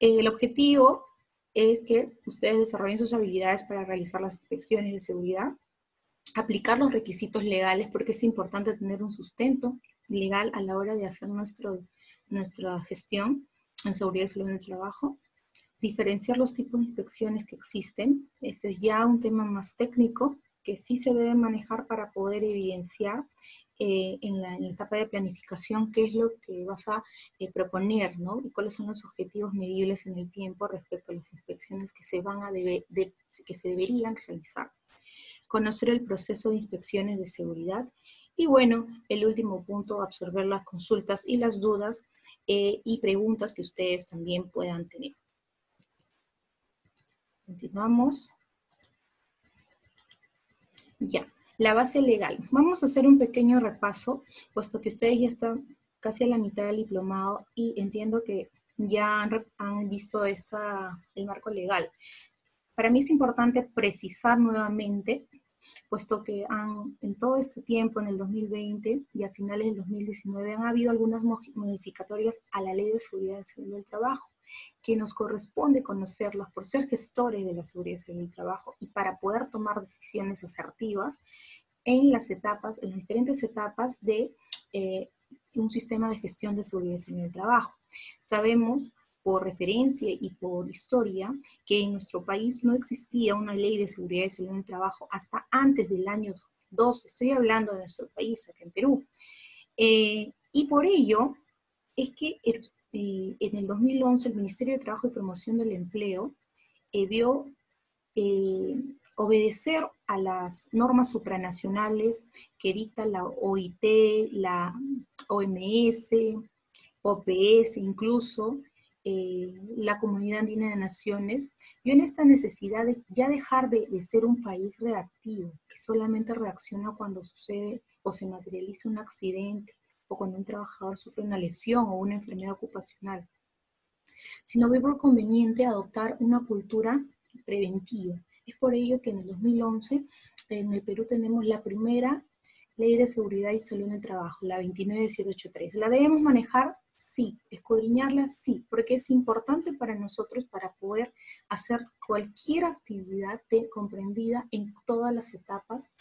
El objetivo es que ustedes desarrollen sus habilidades para realizar las inspecciones de seguridad, aplicar los requisitos legales, porque es importante tener un sustento legal a la hora de hacer nuestra gestión en seguridad y salud en el trabajo, diferenciar los tipos de inspecciones que existen. Ese es ya un tema más técnico que sí se debe manejar para poder evidenciar en la etapa de planificación qué es lo que vas a proponer, ¿no? Y cuáles son los objetivos medibles en el tiempo respecto a las inspecciones que que se deberían realizar. Conocer el proceso de inspecciones de seguridad. Y bueno, el último punto, absorber las consultas y las dudas y preguntas que ustedes también puedan tener. Continuamos. Ya, la base legal. Vamos a hacer un pequeño repaso, puesto que ustedes ya están casi a la mitad del diplomado y entiendo que ya han visto el marco legal. Para mí es importante precisar nuevamente, puesto que en todo este tiempo, en el 2020 y a finales del 2019, han habido algunas modificatorias a la Ley de Seguridad y Salud del Trabajo, que nos corresponde conocerlas por ser gestores de la seguridad y salud del trabajo y para poder tomar decisiones asertivas en las diferentes etapas de un sistema de gestión de seguridad y salud del trabajo. Sabemos por referencia y por historia que en nuestro país no existía una ley de seguridad y salud del trabajo hasta antes del año 2012. Estoy hablando de nuestro país, acá en Perú. Y por ello es que en el 2011 el Ministerio de Trabajo y Promoción del Empleo vio obedecer a las normas supranacionales que dicta la OIT, la OMS, OPS, incluso la Comunidad Andina de Naciones, vio en esta necesidad de ya dejar de ser un país reactivo, que solamente reacciona cuando sucede o se materializa un accidente, o cuando un trabajador sufre una lesión o una enfermedad ocupacional, sino ve por conveniente adoptar una cultura preventiva. Es por ello que en el 2011 en el Perú tenemos la primera Ley de Seguridad y Salud en el Trabajo, la 29783. ¿La debemos manejar? Sí. ¿Escudriñarla? Sí, porque es importante para nosotros para poder hacer cualquier actividad comprendida en todas las etapas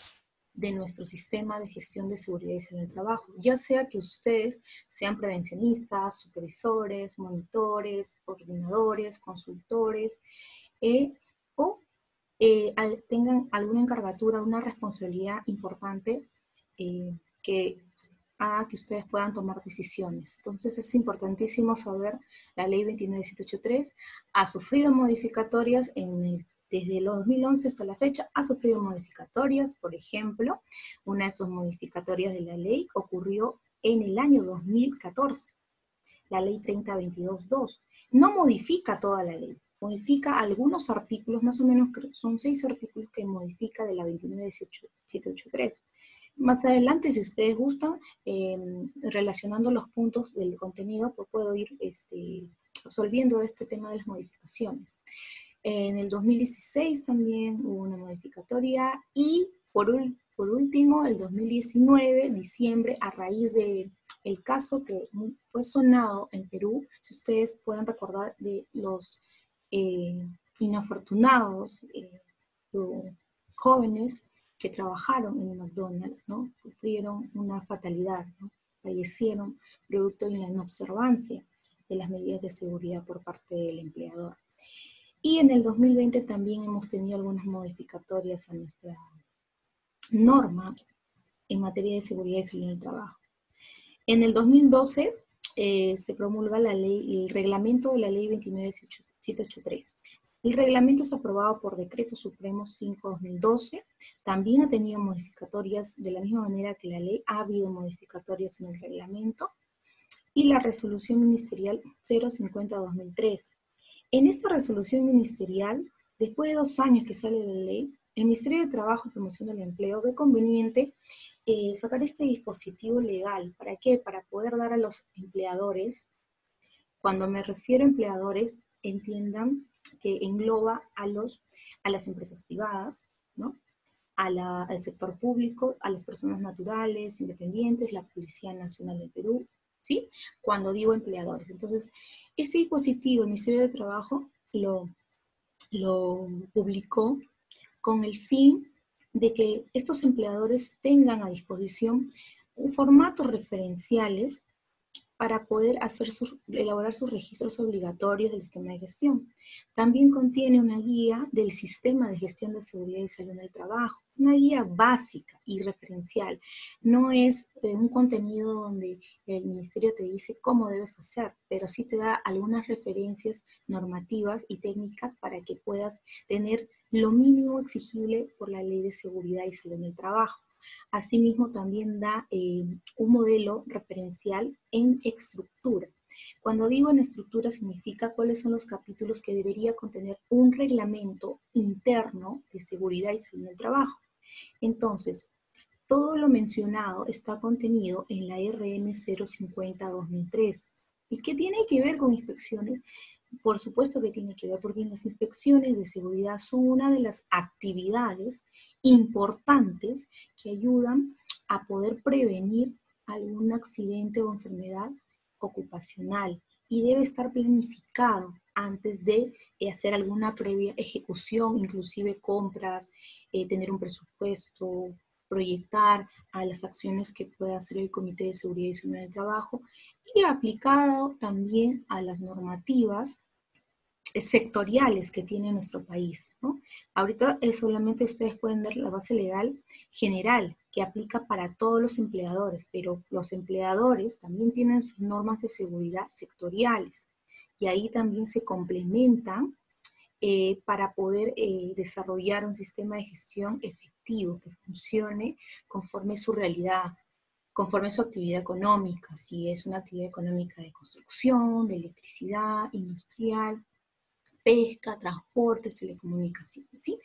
de nuestro sistema de gestión de seguridad y salud en el trabajo, ya sea que ustedes sean prevencionistas, supervisores, monitores, coordinadores, consultores, o tengan alguna encargatura, una responsabilidad importante que haga que ustedes puedan tomar decisiones. Entonces es importantísimo saber, la ley 29783 ha sufrido modificatorias desde el 2011 hasta la fecha, ha sufrido modificatorias. Por ejemplo, una de sus modificatorias de la ley ocurrió en el año 2014, la ley 3022-2. No modifica toda la ley, modifica algunos artículos, más o menos son 6 artículos que modifica de la 29783. Más adelante, si ustedes gustan, relacionando los puntos del contenido, pues puedo ir resolviendo este tema de las modificaciones. En el 2016 también hubo una modificatoria y por último, el 2019, diciembre, a raíz del caso que fue sonado en Perú, si ustedes pueden recordar de los inafortunados jóvenes que trabajaron en McDonald's, ¿no? Sufrieron una fatalidad, ¿no? Fallecieron producto de la inobservancia de las medidas de seguridad por parte del empleador. Y en el 2020 también hemos tenido algunas modificatorias a nuestra norma en materia de seguridad y salud en el trabajo. En el 2012 se promulga el reglamento de la ley 29783. El reglamento es aprobado por Decreto Supremo 5/2012. También ha tenido modificatorias de la misma manera que la ley. Ha habido modificatorias en el reglamento. Y la resolución ministerial 050/2013. En esta resolución ministerial, después de 2 años que sale la ley, el Ministerio de Trabajo y Promoción del Empleo ve conveniente sacar este dispositivo legal. ¿Para qué? Para poder dar a los empleadores, cuando me refiero a empleadores, entiendan que engloba a las empresas privadas, ¿no? Al sector público, a las personas naturales, independientes, la Policía Nacional del Perú, ¿sí? Cuando digo empleadores. Entonces, ese dispositivo, el Ministerio de Trabajo lo publicó con el fin de que estos empleadores tengan a disposición formatos referenciales para poder elaborar sus registros obligatorios del sistema de gestión. También contiene una guía del sistema de gestión de seguridad y salud en el trabajo, una guía básica y referencial. No es un contenido donde el ministerio te dice cómo debes hacer, pero sí te da algunas referencias normativas y técnicas para que puedas tener lo mínimo exigible por la Ley de Seguridad y Salud en el Trabajo. Asimismo, también da un modelo referencial en estructura. Cuando digo en estructura, significa cuáles son los capítulos que debería contener un reglamento interno de seguridad y salud en el trabajo. Entonces, todo lo mencionado está contenido en la RN 050-2003. ¿Y qué tiene que ver con inspecciones? Por supuesto que tiene que ver, porque las inspecciones de seguridad son una de las actividades importantes que ayudan a poder prevenir algún accidente o enfermedad ocupacional y debe estar planificado antes de hacer alguna previa ejecución, inclusive compras, tener un presupuesto, proyectar a las acciones que pueda hacer el Comité de Seguridad y Salud del Trabajo y aplicado también a las normativas sectoriales que tiene nuestro país, ¿no? Ahorita solamente ustedes pueden ver la base legal general que aplica para todos los empleadores, pero los empleadores también tienen sus normas de seguridad sectoriales y ahí también se complementan para poder desarrollar un sistema de gestión efectivo que funcione conforme su realidad, conforme su actividad económica, si es una actividad económica de construcción, de electricidad, industrial, pesca, transportes, telecomunicaciones, ¿sí?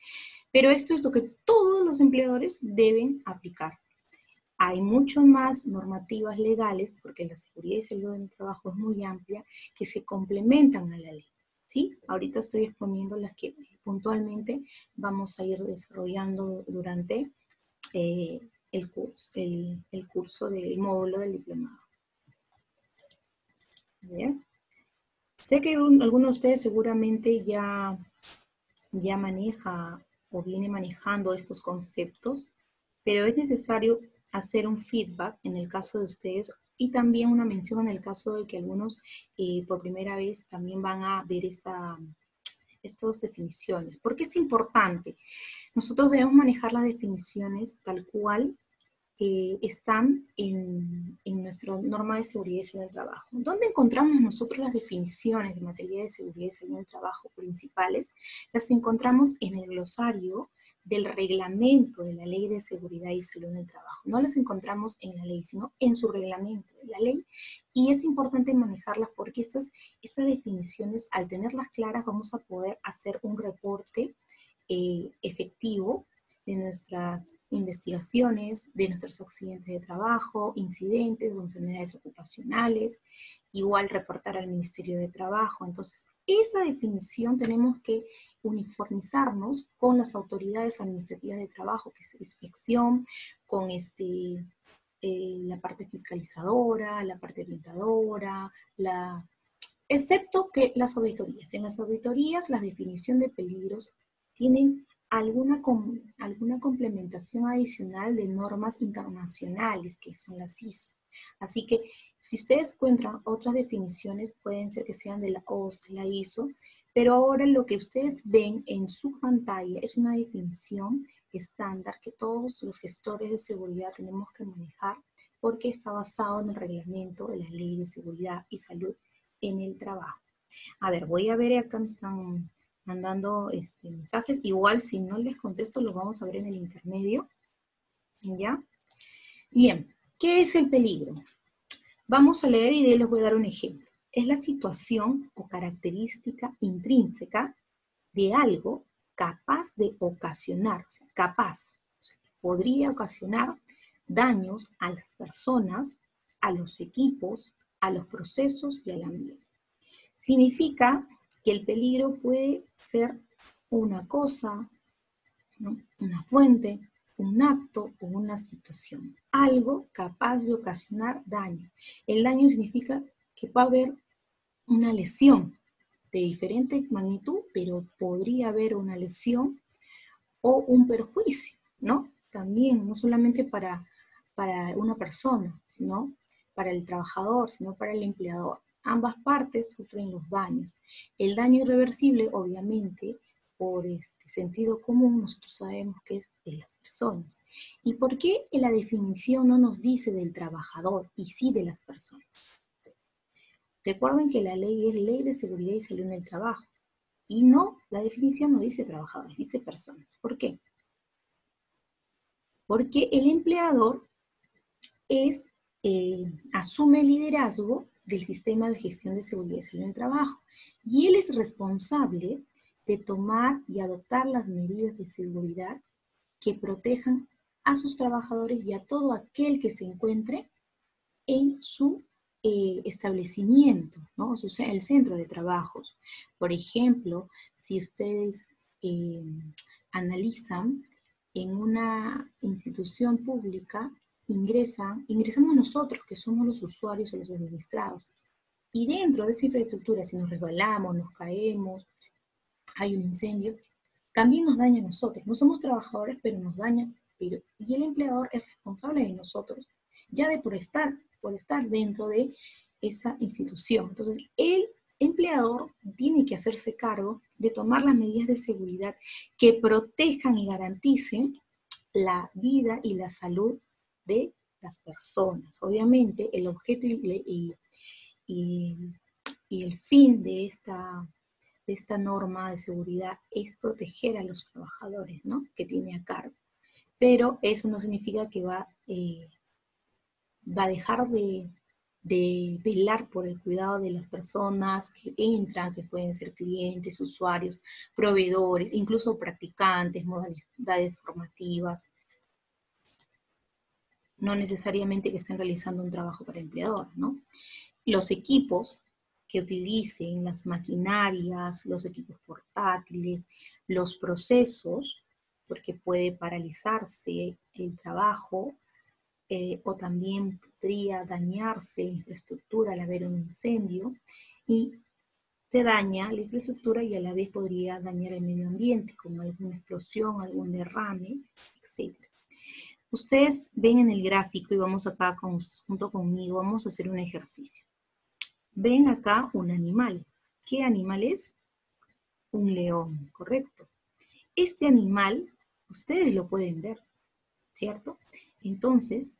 Pero esto es lo que todos los empleadores deben aplicar. Hay mucho más normativas legales, porque la seguridad y salud en el trabajo es muy amplia, que se complementan a la ley, ¿sí? Ahorita estoy exponiendo las que puntualmente vamos a ir desarrollando durante el curso del módulo del diplomado. ¿Bien? Sé que alguno de ustedes seguramente ya maneja o viene manejando estos conceptos, pero es necesario hacer un feedback en el caso de ustedes y también una mención en el caso de que algunos por primera vez también van a ver estas definiciones. ¿Por qué es importante? Nosotros debemos manejar las definiciones tal cual están en nuestra norma de seguridad y salud del trabajo. ¿Dónde encontramos nosotros las definiciones de materia de seguridad y salud del trabajo principales? Las encontramos en el glosario del reglamento de la Ley de Seguridad y Salud en el Trabajo. No las encontramos en la ley, sino en su reglamento de la ley. Y es importante manejarlas porque estas definiciones, al tenerlas claras, vamos a poder hacer un reporte efectivo de nuestras investigaciones, de nuestros accidentes de trabajo, incidentes o enfermedades ocupacionales, igual reportar al Ministerio de Trabajo. Entonces, esa definición tenemos que uniformizarnos con las autoridades administrativas de trabajo, que es inspección, con la parte fiscalizadora, la parte orientadora, excepto que las auditorías. En las auditorías, la definición de peligros tienen alguna complementación adicional de normas internacionales, que son las ISO. Así que, si ustedes encuentran otras definiciones, pueden ser que sean de la OSA, la ISO, pero ahora lo que ustedes ven en su pantalla es una definición estándar que todos los gestores de seguridad tenemos que manejar porque está basado en el reglamento de la Ley de Seguridad y Salud en el Trabajo. A ver, voy a ver, acá me están mandando mensajes. Igual, si no les contesto, los vamos a ver en el intermedio. ¿Ya? Bien, ¿qué es el peligro? Vamos a leer y de ahí les voy a dar un ejemplo. Es la situación o característica intrínseca de algo capaz de ocasionar, o sea, podría ocasionar daños a las personas, a los equipos, a los procesos y al ambiente. Significa que el peligro puede ser una cosa, ¿no? Una fuente, un acto o una situación, algo capaz de ocasionar daño. El daño significa que va a haber una lesión de diferente magnitud, pero podría haber una lesión o un perjuicio, ¿no? También, no solamente para una persona, sino para el trabajador, sino para el empleador. Ambas partes sufren los daños. El daño irreversible, obviamente, por sentido común, nosotros sabemos que es de las personas. ¿Y por qué la definición no nos dice del trabajador y sí de las personas? Recuerden que la ley es ley de seguridad y salud en el trabajo. Y no, la definición no dice trabajadores, dice personas. ¿Por qué? Porque el empleador asume el liderazgo del sistema de gestión de seguridad y salud en el trabajo. Y él es responsable de tomar y adoptar las medidas de seguridad que protejan a sus trabajadores y a todo aquel que se encuentre en su establecimiento, ¿no? O sea, el centro de trabajos. Por ejemplo, si ustedes analizan en una institución pública, ingresamos nosotros, que somos los usuarios o los administrados. Y dentro de esa infraestructura, si nos resbalamos, nos caemos, hay un incendio, también nos daña a nosotros. No somos trabajadores, pero nos daña. Y el empleador es responsable de nosotros, ya de por estar dentro de esa institución. Entonces, el empleador tiene que hacerse cargo de tomar las medidas de seguridad que protejan y garanticen la vida y la salud de las personas. Obviamente, el objeto y el fin de esta norma de seguridad es proteger a los trabajadores, ¿no?, que tiene a cargo. Pero eso no significa que va a dejar de velar por el cuidado de las personas que entran, que pueden ser clientes, usuarios, proveedores, incluso practicantes, modalidades formativas. No necesariamente que estén realizando un trabajo para empleador, ¿no? Los equipos que utilicen, las maquinarias, los equipos portátiles, los procesos, porque puede paralizarse el trabajo, o también podría dañarse la infraestructura al haber un incendio, y se daña la infraestructura y a la vez podría dañar el medio ambiente, como alguna explosión, algún derrame, etc. Ustedes ven en el gráfico, y vamos acá junto conmigo, vamos a hacer un ejercicio. Ven acá un animal. ¿Qué animal es? Un león, correcto. Este animal, ustedes lo pueden ver, ¿cierto? Entonces,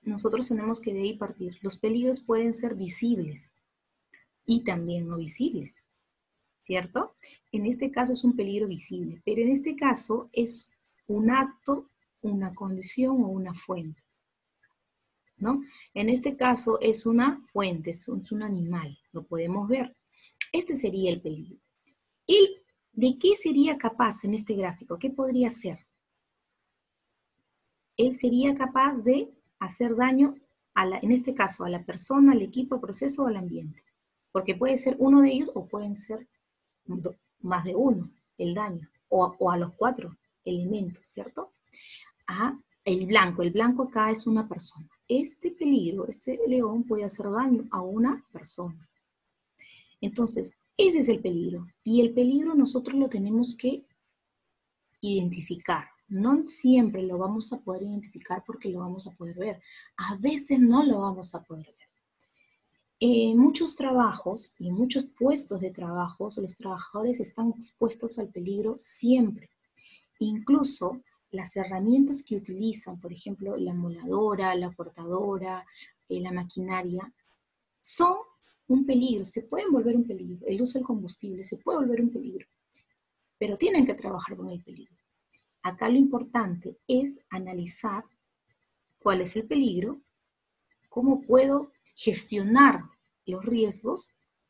nosotros tenemos que de ahí partir. Los peligros pueden ser visibles y también no visibles, ¿cierto? En este caso es un peligro visible, pero en este caso es un acto, una condición o una fuente, ¿no? En este caso es una fuente, es un animal, lo podemos ver. Este sería el peligro. ¿Y de qué sería capaz en este gráfico? ¿Qué podría ser? Él sería capaz de hacer daño, en este caso, a la persona, al equipo, al proceso o al ambiente. Porque puede ser uno de ellos o pueden ser más de uno el daño, o a los 4 elementos, ¿cierto? El blanco acá es una persona. Este peligro, este león puede hacer daño a una persona. Entonces, ese es el peligro. Y el peligro nosotros lo tenemos que identificar. No siempre lo vamos a poder identificar porque lo vamos a poder ver. A veces no lo vamos a poder ver. En muchos trabajos y en muchos puestos de trabajo, los trabajadores están expuestos al peligro siempre. Incluso las herramientas que utilizan, por ejemplo, la moladora, la cortadora, la maquinaria, son un peligro, se pueden volver un peligro. El uso del combustible se puede volver un peligro, pero tienen que trabajar con el peligro. Acá lo importante es analizar cuál es el peligro, cómo puedo gestionar los riesgos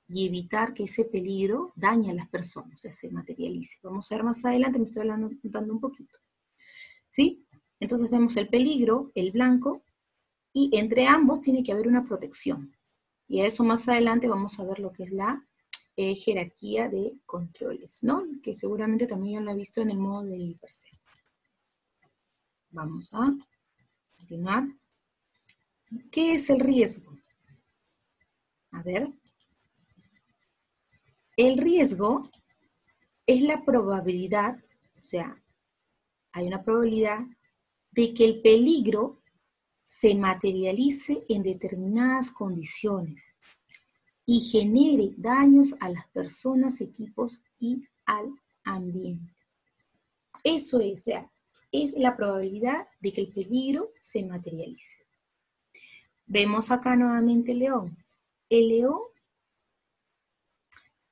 y evitar que ese peligro dañe a las personas, o sea, se materialice. Vamos a ver más adelante, me estoy dando un poquito. ¿Sí? Entonces vemos el peligro, el blanco, y entre ambos tiene que haber una protección. Y a eso más adelante vamos a ver lo que es la jerarquía de controles, ¿no? Que seguramente también ya lo he visto en el modo del IPRC. Vamos a continuar. ¿Qué es el riesgo? A ver. El riesgo es la probabilidad, o sea, hay una probabilidad de que el peligro se materialice en determinadas condiciones y genere daños a las personas, equipos y al ambiente. Eso es, o sea, es la probabilidad de que el peligro se materialice. Vemos acá nuevamente el león. El león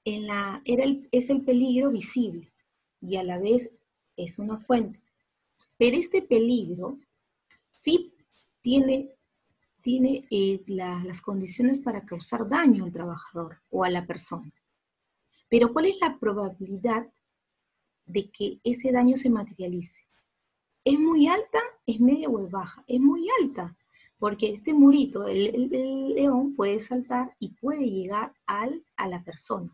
es el peligro visible y a la vez es una fuente. Pero este peligro sí tiene las condiciones para causar daño al trabajador o a la persona. Pero ¿cuál es la probabilidad de que ese daño se materialice? ¿Es muy alta, es media o es baja? Es muy alta, porque este murito, el león, puede saltar y puede llegar a la persona.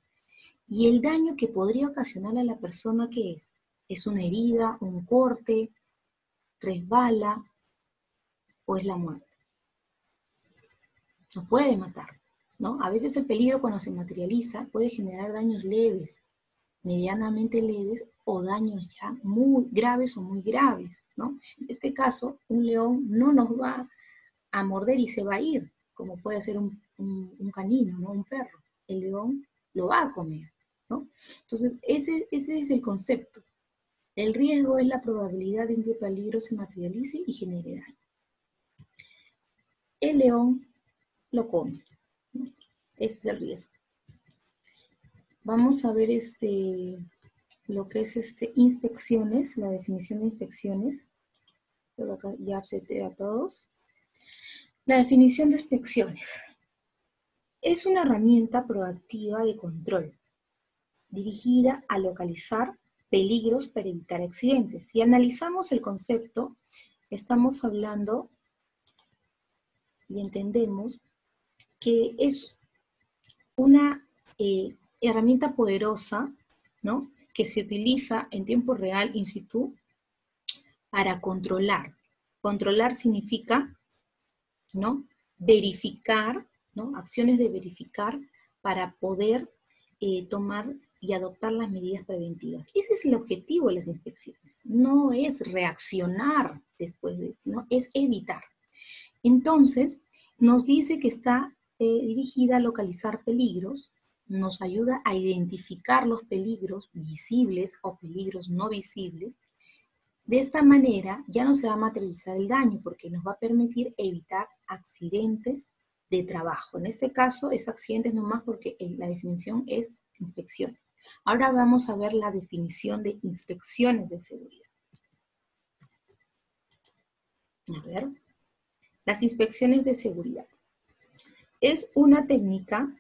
Y el daño que podría ocasionar a la persona, ¿qué es? ¿Es una herida, un corte, resbala o es la muerte? Nos puede matar, ¿no? A veces el peligro cuando se materializa puede generar daños leves, medianamente leves o daños ya muy graves o muy graves, ¿no? En este caso, un león no nos va a morder y se va a ir, como puede ser un canino, ¿no? Un perro. El león lo va a comer, ¿no? Entonces, ese es el concepto. El riesgo es la probabilidad de que el peligro se materialice y genere daño. El león lo come, ¿no? Ese es el riesgo. Vamos a ver lo que es inspecciones, la definición de inspecciones. Pero acá ya acepté a todos. La definición de inspecciones. Es una herramienta proactiva de control, dirigida a localizar peligros para evitar accidentes. Si analizamos el concepto, estamos hablando y entendemos que es una herramienta poderosa, ¿no? Que se utiliza en tiempo real, in situ, para controlar. Controlar significa, ¿no? Verificar, ¿no? Acciones de verificar para poder tomar y adoptar las medidas preventivas. Ese es el objetivo de las inspecciones. No es reaccionar después de, sino es evitar. Entonces, nos dice que está dirigida a localizar peligros, nos ayuda a identificar los peligros visibles o peligros no visibles. De esta manera ya no se va a materializar el daño porque nos va a permitir evitar accidentes de trabajo. En este caso es accidentes nomás porque la definición es inspecciones. Ahora vamos a ver la definición de inspecciones de seguridad. A ver, las inspecciones de seguridad. Es una técnica,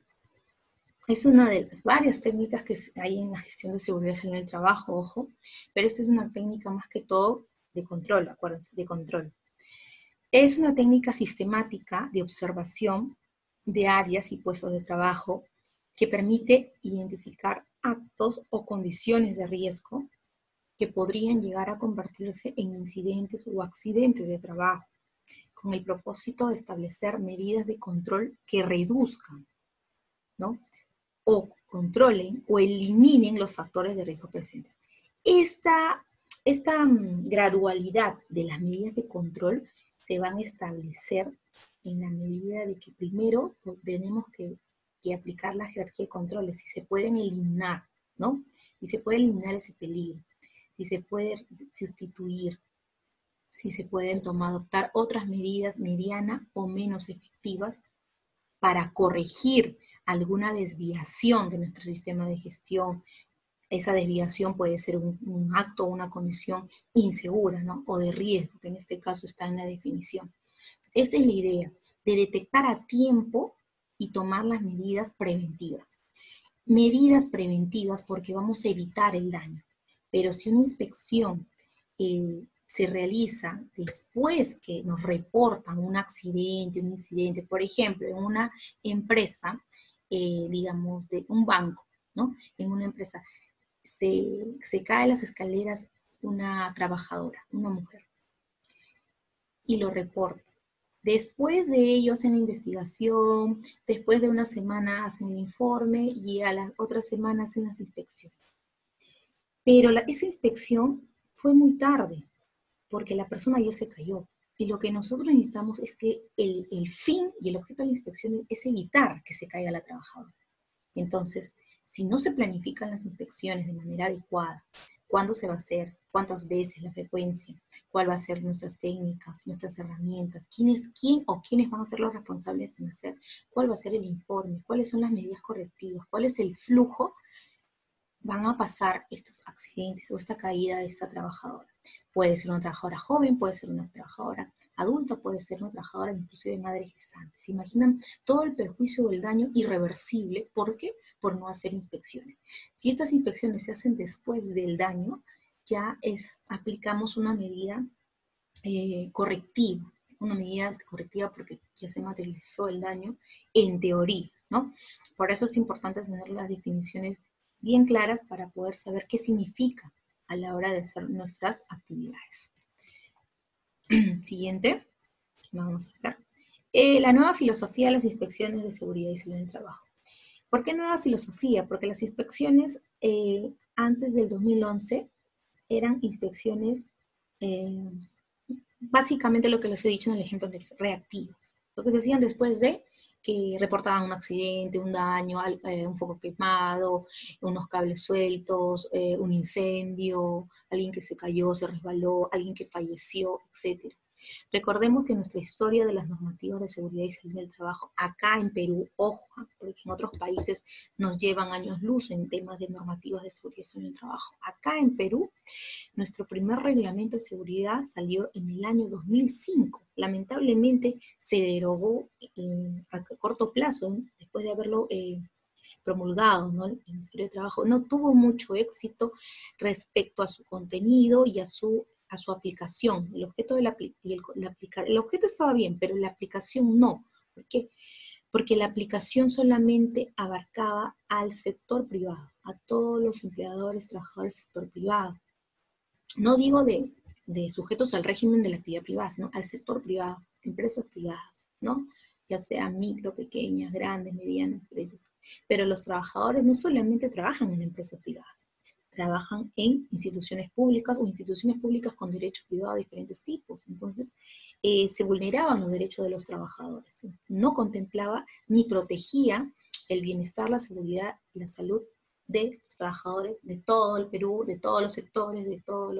es una de las varias técnicas que hay en la gestión de seguridad en el trabajo, ojo, pero esta es una técnica más que todo de control, acuérdense, de control. Es una técnica sistemática de observación de áreas y puestos de trabajo que permite identificar actos o condiciones de riesgo que podrían llegar a convertirse en incidentes o accidentes de trabajo, con el propósito de establecer medidas de control que reduzcan, ¿no? O controlen o eliminen los factores de riesgo presentes. Esta gradualidad de las medidas de control se van a establecer en la medida de que primero tenemos que aplicar la jerarquía de controles, si se pueden eliminar, ¿no? Si se puede eliminar ese peligro, si se puede sustituir, si se pueden adoptar otras medidas medianas o menos efectivas para corregir alguna desviación de nuestro sistema de gestión. Esa desviación puede ser un acto o una condición insegura, ¿no? O de riesgo, que en este caso está en la definición. Esa es la idea, de detectar a tiempo y tomar las medidas preventivas. Medidas preventivas porque vamos a evitar el daño. Pero si una inspección se realiza después que nos reportan un accidente, un incidente, por ejemplo, en una empresa, digamos, de un banco, ¿no? En una empresa se cae las escaleras una trabajadora, una mujer. y lo reportan. Después de ello hacen la investigación, después de una semana hacen el informe y a la otra semana hacen las inspecciones. Pero esa inspección fue muy tarde, porque la persona ya se cayó. Y lo que nosotros necesitamos es que el fin y el objeto de la inspección es evitar que se caiga la trabajadora. Entonces, si no se planifican las inspecciones de manera adecuada, cuándo se va a hacer, cuántas veces, la frecuencia, cuál va a ser nuestras técnicas, nuestras herramientas, quién o quiénes van a ser los responsables en hacer, cuál va a ser el informe, cuáles son las medidas correctivas, cuál es el flujo, van a pasar estos accidentes o esta caída de esta trabajadora. Puede ser una trabajadora joven, puede ser una trabajadora adulta, puede ser una trabajadora inclusive madre gestante. ¿Se imaginan todo el perjuicio o el daño irreversible? ¿Por qué? Por no hacer inspecciones. Si estas inspecciones se hacen después del daño, ya aplicamos una medida correctiva, porque ya se materializó el daño en teoría, ¿no? Por eso es importante tener las definiciones bien claras para poder saber qué significa a la hora de hacer nuestras actividades. Siguiente, vamos a ver. La nueva filosofía de las inspecciones de seguridad y salud en el trabajo. ¿Por qué nueva filosofía? Porque las inspecciones antes del 2011 eran inspecciones, básicamente lo que les he dicho en el ejemplo anterior, reactivas. Lo que se hacían después de que reportaban un accidente, un daño, un foco quemado, unos cables sueltos, un incendio, alguien que se cayó, se resbaló, alguien que falleció, etc. Recordemos que nuestra historia de las normativas de seguridad y salud del trabajo, acá en Perú, ojo, porque en otros países nos llevan años luz en temas de normativas de seguridad y salud del trabajo. Acá en Perú, nuestro primer reglamento de seguridad salió en el año 2005. Lamentablemente se derogó a corto plazo, después de haberlo promulgado, ¿no? El Ministerio de Trabajo no tuvo mucho éxito respecto a su contenido y a su aplicación. El objeto, el objeto estaba bien, pero la aplicación no. ¿Por qué? Porque la aplicación solamente abarcaba al sector privado, a todos los empleadores, trabajadores del sector privado. No digo de sujetos al régimen de la actividad privada, sino al sector privado, empresas privadas, ¿no? Ya sean micro, pequeñas, grandes, medianas empresas. Pero los trabajadores no solamente trabajan en empresas privadas, trabajan en instituciones públicas o instituciones públicas con derechos privados de diferentes tipos. Entonces, se vulneraban los derechos de los trabajadores. No contemplaba ni protegía el bienestar, la seguridad y la salud de los trabajadores de todo el Perú, de todos los sectores, de todos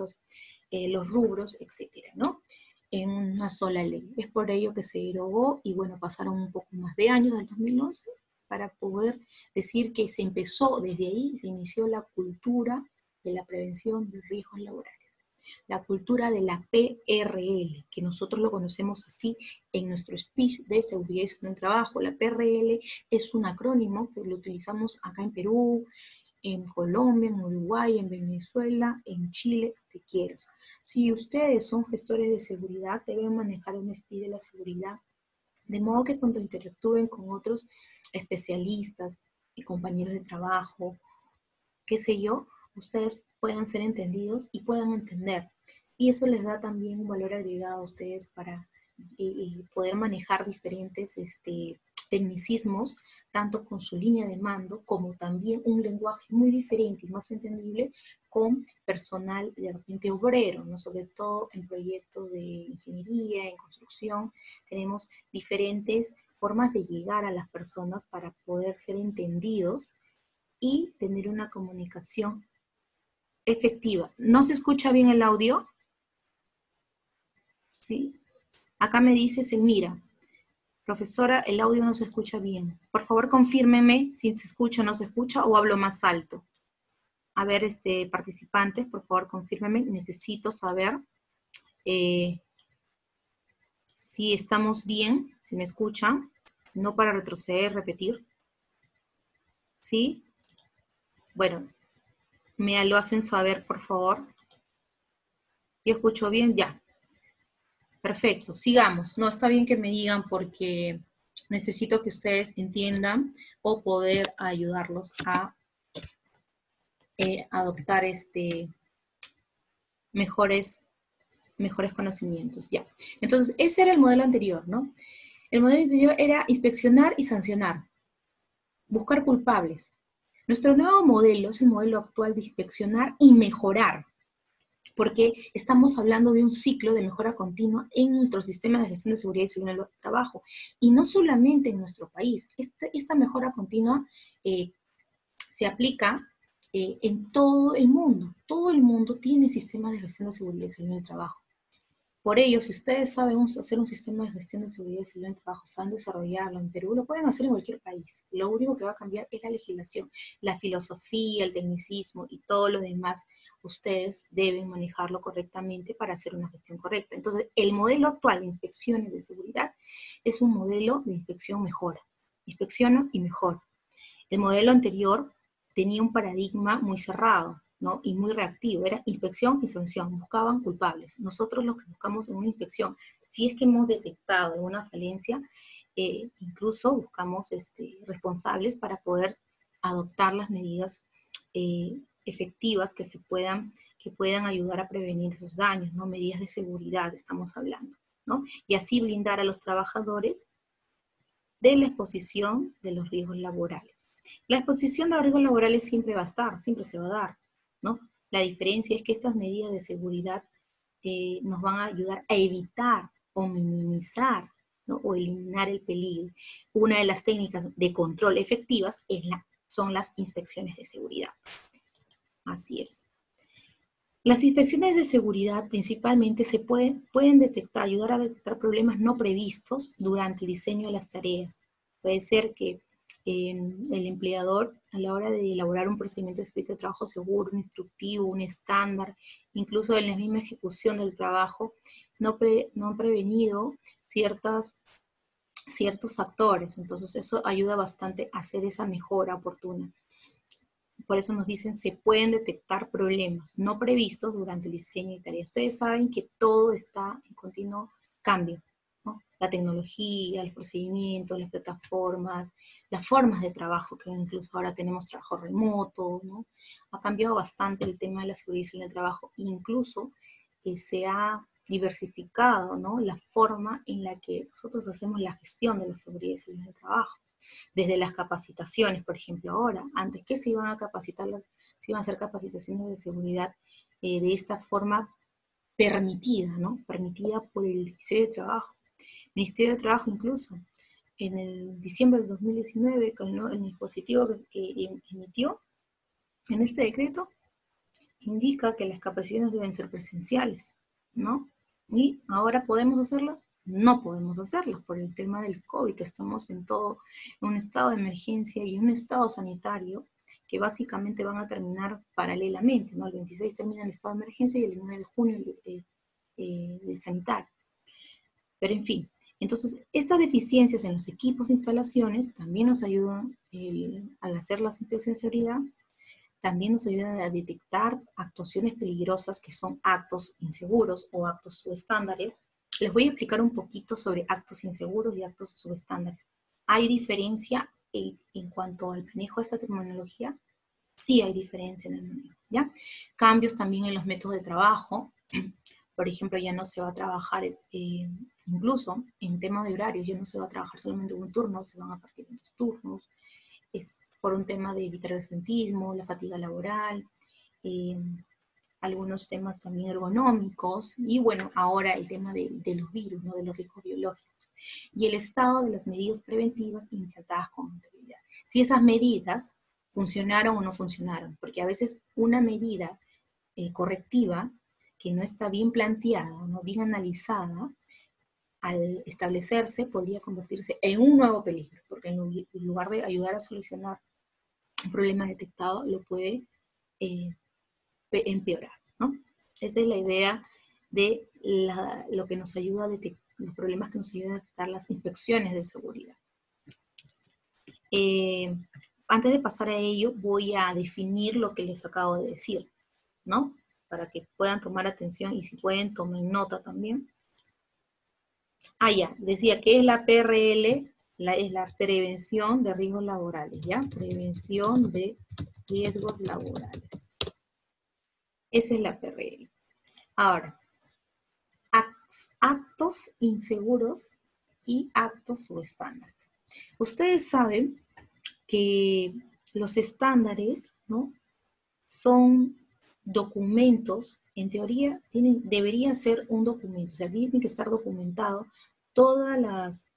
los rubros, etcétera, ¿no? En una sola ley. Es por ello que se derogó y bueno, pasaron un poco más de años, del 2011, para poder decir que se empezó desde ahí, se inició la cultura de la prevención de riesgos laborales. La cultura de la PRL, que nosotros lo conocemos así en nuestro speech de seguridad y salud en el trabajo. La PRL es un acrónimo que lo utilizamos acá en Perú, en Colombia, en Uruguay, en Venezuela, en Chile, te quiero. Si ustedes son gestores de seguridad, deben manejar un speech de la seguridad, de modo que cuando interactúen con otros especialistas y compañeros de trabajo, qué sé yo, ustedes puedan ser entendidos y puedan entender. Y eso les da también un valor agregado a ustedes para poder manejar diferentes tecnicismos, tanto con su línea de mando, como también un lenguaje muy diferente y más entendible con personal de repente obrero, ¿no? Sobre todo en proyectos de ingeniería, en construcción, tenemos diferentes formas de llegar a las personas para poder ser entendidos y tener una comunicación efectiva. ¿No se escucha bien el audio? ¿Sí? Acá me dice Selmira, profesora, el audio no se escucha bien. Por favor, confírmeme si se escucha o no se escucha o hablo más alto. A ver, participantes, por favor, confírmeme. Necesito saber si estamos bien, si me escuchan. No para retroceder, repetir. ¿Sí? Bueno, me lo hacen saber, por favor. Yo escucho bien, ya. Perfecto, sigamos. No, está bien que me digan porque necesito que ustedes entiendan o poder ayudarlos a adoptar mejores mejores conocimientos, ya. Entonces, ese era el modelo anterior, ¿no? El modelo anterior era inspeccionar y sancionar, buscar culpables. Nuestro nuevo modelo es el modelo actual de inspeccionar y mejorar, porque estamos hablando de un ciclo de mejora continua en nuestro sistema de gestión de seguridad y salud en el trabajo, y no solamente en nuestro país. Esta mejora continua se aplica en todo el mundo. Todo el mundo tiene sistemas de gestión de seguridad y salud en el trabajo. Por ello, si ustedes saben hacer un sistema de gestión de seguridad y salud en el trabajo, saben desarrollarlo en Perú, lo pueden hacer en cualquier país. Lo único que va a cambiar es la legislación, la filosofía, el tecnicismo y todo lo demás. Ustedes deben manejarlo correctamente para hacer una gestión correcta. Entonces, el modelo actual de inspecciones de seguridad es un modelo de inspección mejora. Inspecciono y mejoro. El modelo anterior tenía un paradigma muy cerrado, ¿no? Y muy reactivo, era inspección y sanción, buscaban culpables. Nosotros lo que buscamos en una inspección, si es que hemos detectado alguna falencia, incluso buscamos responsables para poder adoptar las medidas efectivas que puedan ayudar a prevenir esos daños, ¿no? Medidas de seguridad estamos hablando, ¿no? Y así blindar a los trabajadores de la exposición de los riesgos laborales. La exposición de los riesgos laborales siempre va a estar, siempre se va a dar, ¿no? La diferencia es que estas medidas de seguridad nos van a ayudar a evitar o minimizar, ¿no? O eliminar el peligro. Una de las técnicas de control efectivas son las inspecciones de seguridad. Así es. Las inspecciones de seguridad principalmente pueden detectar, ayudar a detectar problemas no previstos durante el diseño de las tareas. Puede ser que el empleador, a la hora de elaborar un procedimiento escrito de trabajo seguro, un instructivo, un estándar, incluso en la misma ejecución del trabajo, no han prevenido ciertos factores. Entonces eso ayuda bastante a hacer esa mejora oportuna. Por eso nos dicen, se pueden detectar problemas no previstos durante el diseño de tareas. Ustedes saben que todo está en continuo cambio, ¿no? La tecnología, los procedimientos, las plataformas, las formas de trabajo, que incluso ahora tenemos trabajo remoto, ¿no? Ha cambiado bastante el tema de la seguridad en el trabajo. Incluso se ha diversificado, ¿no? La forma en la que nosotros hacemos la gestión de la seguridad en el trabajo. Desde las capacitaciones, por ejemplo, ahora, antes que se iban a capacitar, se iban a hacer capacitaciones de seguridad de esta forma permitida, ¿no? Permitida por el Ministerio de Trabajo. El Ministerio de Trabajo incluso, en el diciembre del 2019, con el dispositivo que emitió en este decreto, indica que las capacitaciones deben ser presenciales, ¿no? Y ahora podemos hacerlas. No podemos hacerlas por el tema del COVID, que estamos en un estado de emergencia y un estado sanitario que básicamente van a terminar paralelamente, ¿no? El 26 termina el estado de emergencia y el 9 de junio el sanitario. Pero en fin, entonces estas deficiencias en los equipos de instalaciones también nos ayudan al hacer las inspecciones de seguridad, también nos ayudan a detectar actuaciones peligrosas que son actos inseguros o actos subestándares. Les voy a explicar un poquito sobre actos inseguros y actos subestándares. ¿Hay diferencia en cuanto al manejo de esta terminología? Sí hay diferencia en el manejo, ¿ya? Cambios también en los métodos de trabajo. Por ejemplo, ya no se va a trabajar, incluso en tema de horarios, ya no se va a trabajar solamente un turno, se van a partir en 2 turnos. Es por un tema de evitar el absentismo, la fatiga laboral, algunos temas también ergonómicos, y bueno, ahora el tema de los virus, ¿no? De los riesgos biológicos, y el estado de las medidas preventivas implantadas con anterioridad. Si esas medidas funcionaron o no funcionaron, porque a veces una medida correctiva que no está bien planteada, no bien analizada, al establecerse podría convertirse en un nuevo peligro, porque en lugar de ayudar a solucionar un problema detectado, lo puede empeorar, ¿no? Esa es la idea de lo que nos ayuda a detectar, los problemas que nos ayudan a detectar las inspecciones de seguridad. Antes de pasar a ello, voy a definir lo que les acabo de decir, ¿no? Para que puedan tomar atención y si pueden, tomen nota también. Ah, ya, decía que es la PRL, es la prevención de riesgos laborales, ¿ya? Prevención de riesgos laborales. Esa es la PRL. Ahora, actos inseguros y actos subestándares. Ustedes saben que los estándares, ¿no?, son documentos, en teoría debería ser un documento, o sea, tiene que estar documentado todas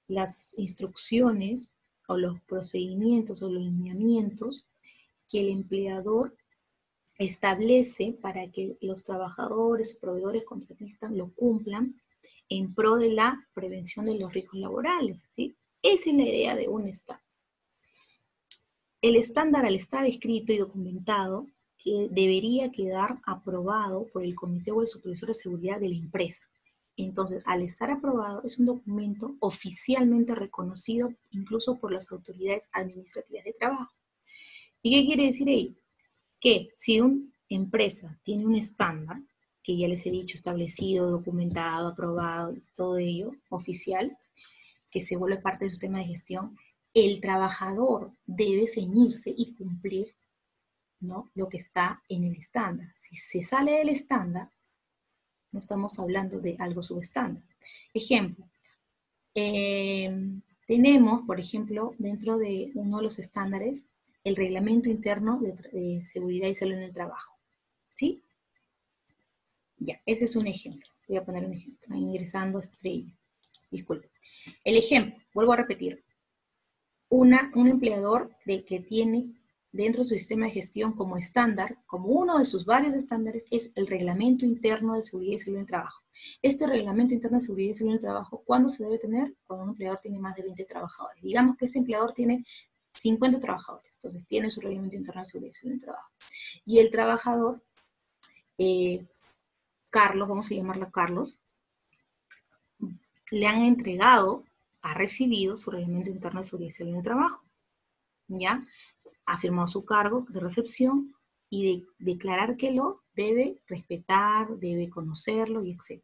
las instrucciones o los procedimientos o los lineamientos que el empleador establece para que los trabajadores, proveedores, contratistas lo cumplan en pro de la prevención de los riesgos laborales, ¿sí? Esa es la idea de un estándar. El estándar, al estar escrito y documentado, que debería quedar aprobado por el comité o el supervisor de seguridad de la empresa. Entonces, al estar aprobado, es un documento oficialmente reconocido incluso por las autoridades administrativas de trabajo. ¿Y qué quiere decir ello? Que si una empresa tiene un estándar, que ya les he dicho, establecido, documentado, aprobado, todo ello, oficial, que se vuelve parte del sistema de gestión, el trabajador debe ceñirse y cumplir, ¿no?, lo que está en el estándar. Si se sale del estándar, no estamos hablando de algo subestándar. Ejemplo, tenemos, por ejemplo, dentro de uno de los estándares, el reglamento interno de seguridad y salud en el trabajo, ¿sí? Ya, ese es un ejemplo. Voy a poner un ejemplo. Estoy ingresando estrella. Disculpe. El ejemplo, vuelvo a repetir. Un empleador que tiene dentro de su sistema de gestión como estándar, como uno de sus varios estándares, es el reglamento interno de seguridad y salud en el trabajo. Este reglamento interno de seguridad y salud en el trabajo, ¿cuándo se debe tener? Cuando un empleador tiene más de 20 trabajadores. Digamos que este empleador tiene 50 trabajadores, entonces tiene su reglamento interno de seguridad y salud en el trabajo. Y el trabajador, Carlos, vamos a llamarlo Carlos, le han entregado, ha recibido su reglamento interno de seguridad y salud en el trabajo, ¿ya? Ha firmado su cargo de recepción y de declarar que lo debe respetar, debe conocerlo y etc.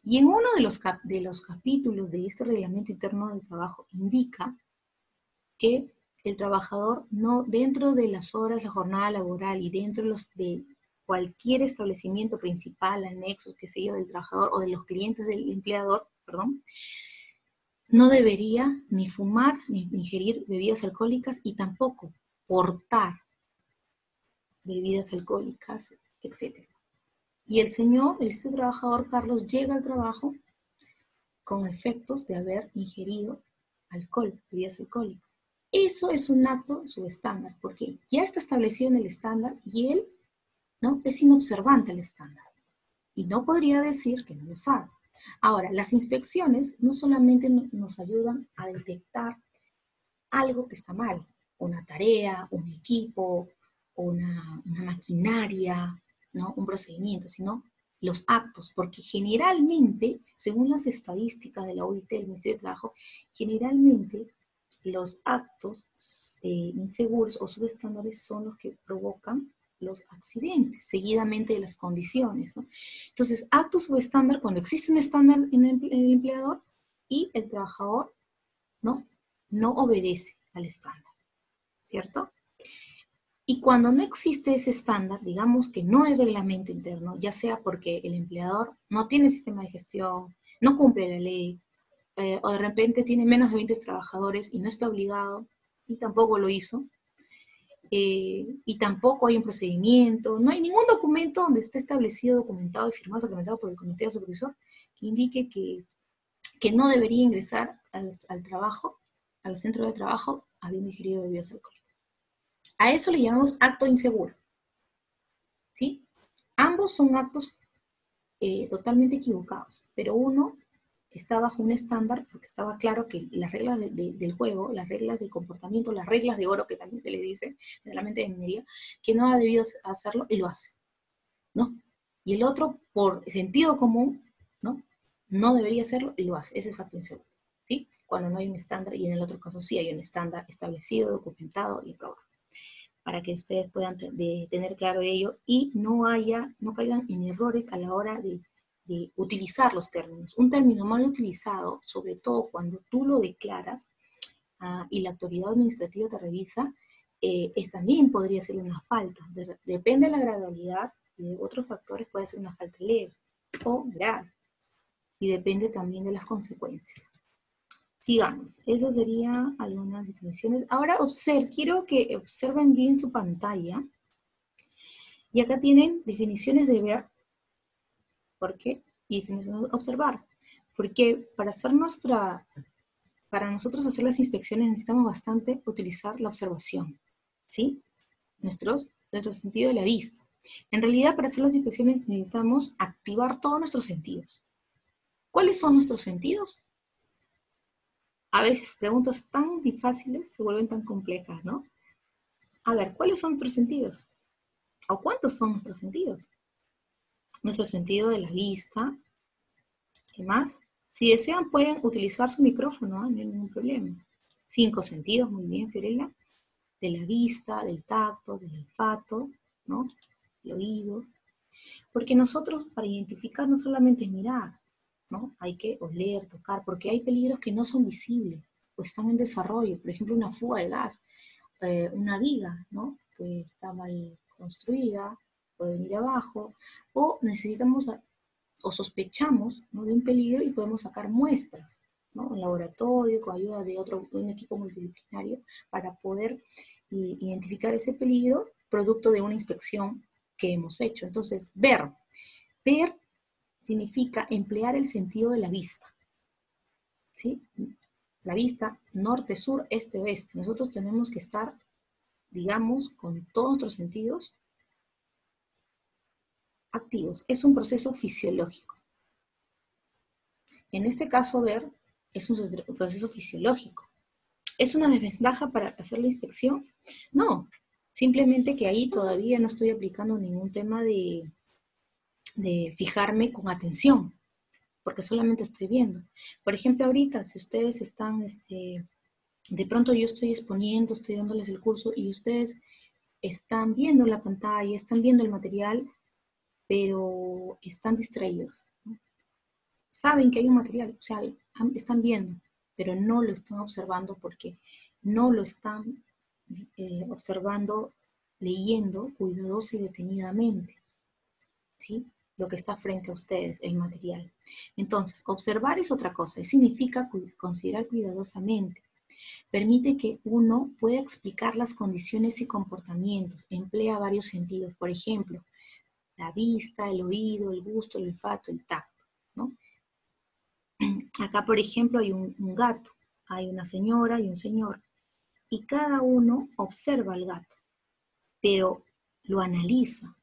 Y en uno de los capítulos de este reglamento interno del trabajo indica que el trabajador no, dentro de las horas, la jornada laboral y dentro de cualquier establecimiento principal, anexos, qué sé yo, del trabajador o de los clientes del empleador, perdón, no debería ni fumar ni ingerir bebidas alcohólicas y tampoco portar bebidas alcohólicas, etc. Y el señor, este trabajador Carlos, llega al trabajo con efectos de haber ingerido alcohol, bebidas alcohólicas. Eso es un acto subestándar, porque ya está establecido en el estándar y él, ¿no?, es inobservante al estándar. Y no podría decir que no lo sabe. Ahora, las inspecciones no solamente nos ayudan a detectar algo que está mal, una tarea, un equipo, una maquinaria, ¿no?, un procedimiento, sino los actos, porque generalmente, según las estadísticas de la OIT, del Ministerio de Trabajo, generalmente los actos inseguros o subestándares son los que provocan los accidentes, seguidamente de las condiciones, ¿no? Entonces, actos subestándar cuando existe un estándar en el empleador y el trabajador, ¿no?, no obedece al estándar, ¿cierto? Y cuando no existe ese estándar, digamos que no hay reglamento interno, ya sea porque el empleador no tiene sistema de gestión, no cumple la ley, o de repente tiene menos de 20 trabajadores y no está obligado, y tampoco lo hizo, y tampoco hay un procedimiento, no hay ningún documento donde esté establecido, documentado y firmado, sacramentado por el comité de supervisor, que indique que no debería ingresar al trabajo, al centro de trabajo, habiendo ingerido bebidas alcohólicas. A eso le llamamos acto inseguro, ¿sí? Ambos son actos totalmente equivocados, pero uno está bajo un estándar porque estaba claro que las reglas del juego, las reglas de comportamiento, las reglas de oro, que también se le dice generalmente en minería, que no ha debido hacerlo y lo hace, ¿no? Y el otro, por sentido común, ¿no?, no debería hacerlo y lo hace. Ese es acto inseguro, ¿sí? Cuando no hay un estándar, y en el otro caso sí hay un estándar establecido, documentado y aprobado, para que ustedes puedan tener claro ello y no caigan en errores a la hora de utilizar los términos. Un término mal utilizado, sobre todo cuando tú lo declaras y la autoridad administrativa te revisa, también podría ser una falta. Depende de la gradualidad y de otros factores, puede ser una falta leve o grave. y depende también de las consecuencias. Sigamos, esas serían algunas definiciones. Ahora quiero que observen bien su pantalla. Y acá tienen definiciones de ver, ¿por qué? Y definiciones de observar. Porque para nosotros hacer las inspecciones necesitamos bastante utilizar la observación, ¿sí? Nuestro sentido de la vista. En realidad, para hacer las inspecciones necesitamos activar todos nuestros sentidos. ¿Cuáles son nuestros sentidos? A veces preguntas tan fáciles se vuelven tan complejas, ¿no? A ver, ¿cuáles son nuestros sentidos? ¿O cuántos son nuestros sentidos? Nuestro sentido de la vista. ¿Qué más? Si desean pueden utilizar su micrófono, ¿eh? No hay ningún problema. 5 sentidos, muy bien, Fiorella. De la vista, del tacto, del olfato, ¿no? El oído. Porque nosotros para identificar no solamente es mirar, ¿no? Hay que oler, tocar, porque hay peligros que no son visibles o están en desarrollo. Por ejemplo, una fuga de gas, una viga, ¿no? Que está mal construida, puede venir abajo, o necesitamos o sospechamos, ¿no?, de un peligro y podemos sacar muestras, ¿no?, en laboratorio con ayuda de un equipo multidisciplinario para poder identificar ese peligro producto de una inspección que hemos hecho. Entonces, ver significa emplear el sentido de la vista, ¿sí? La vista, norte, sur, este, oeste. Nosotros tenemos que estar, digamos, con todos nuestros sentidos activos. Es un proceso fisiológico. En este caso, ver es un proceso fisiológico. ¿Es una desventaja para hacer la inspección? No, simplemente que ahí todavía no estoy aplicando ningún tema de fijarme con atención, porque solamente estoy viendo. Por ejemplo, ahorita, si ustedes están, de pronto yo estoy exponiendo, estoy dándoles el curso y ustedes están viendo la pantalla, están viendo el material, pero están distraídos, ¿no? Saben que hay un material, o sea, están viendo, pero no lo están observando porque no lo están observando, leyendo cuidadosa y detenidamente, ¿sí? Lo que está frente a ustedes, el material. Entonces, observar es otra cosa, significa considerar cuidadosamente. Permite que uno pueda explicar las condiciones y comportamientos, emplea varios sentidos, por ejemplo, la vista, el oído, el gusto, el olfato, el tacto, ¿no? Acá, por ejemplo, hay un gato, hay una señora y un señor, y cada uno observa al gato, pero lo analiza,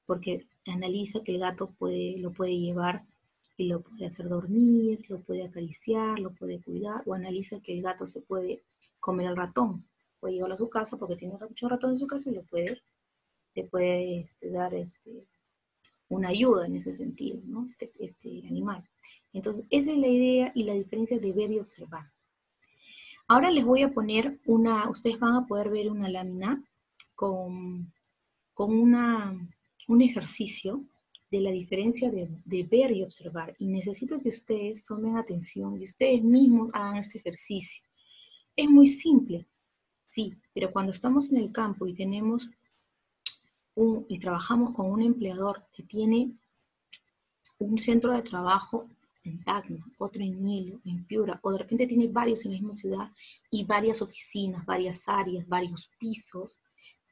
porque analiza que el gato lo puede llevar y lo puede hacer dormir, lo puede acariciar, lo puede cuidar, o analiza que el gato se puede comer al ratón, puede llevarlo a su casa porque tiene muchos ratones en su casa y le puede dar una ayuda en ese sentido, ¿no? Este animal. Entonces, esa es la idea y la diferencia de ver y observar. Ahora les voy a poner ustedes van a poder ver una lámina con un ejercicio de la diferencia de ver y observar. Y necesito que ustedes tomen atención y ustedes mismos hagan este ejercicio. Es muy simple, sí, pero cuando estamos en el campo y y trabajamos con un empleador que tiene un centro de trabajo en Tacna, otro en Hilo, en Piura, o de repente tiene varios en la misma ciudad y varias oficinas, varias áreas, varios pisos,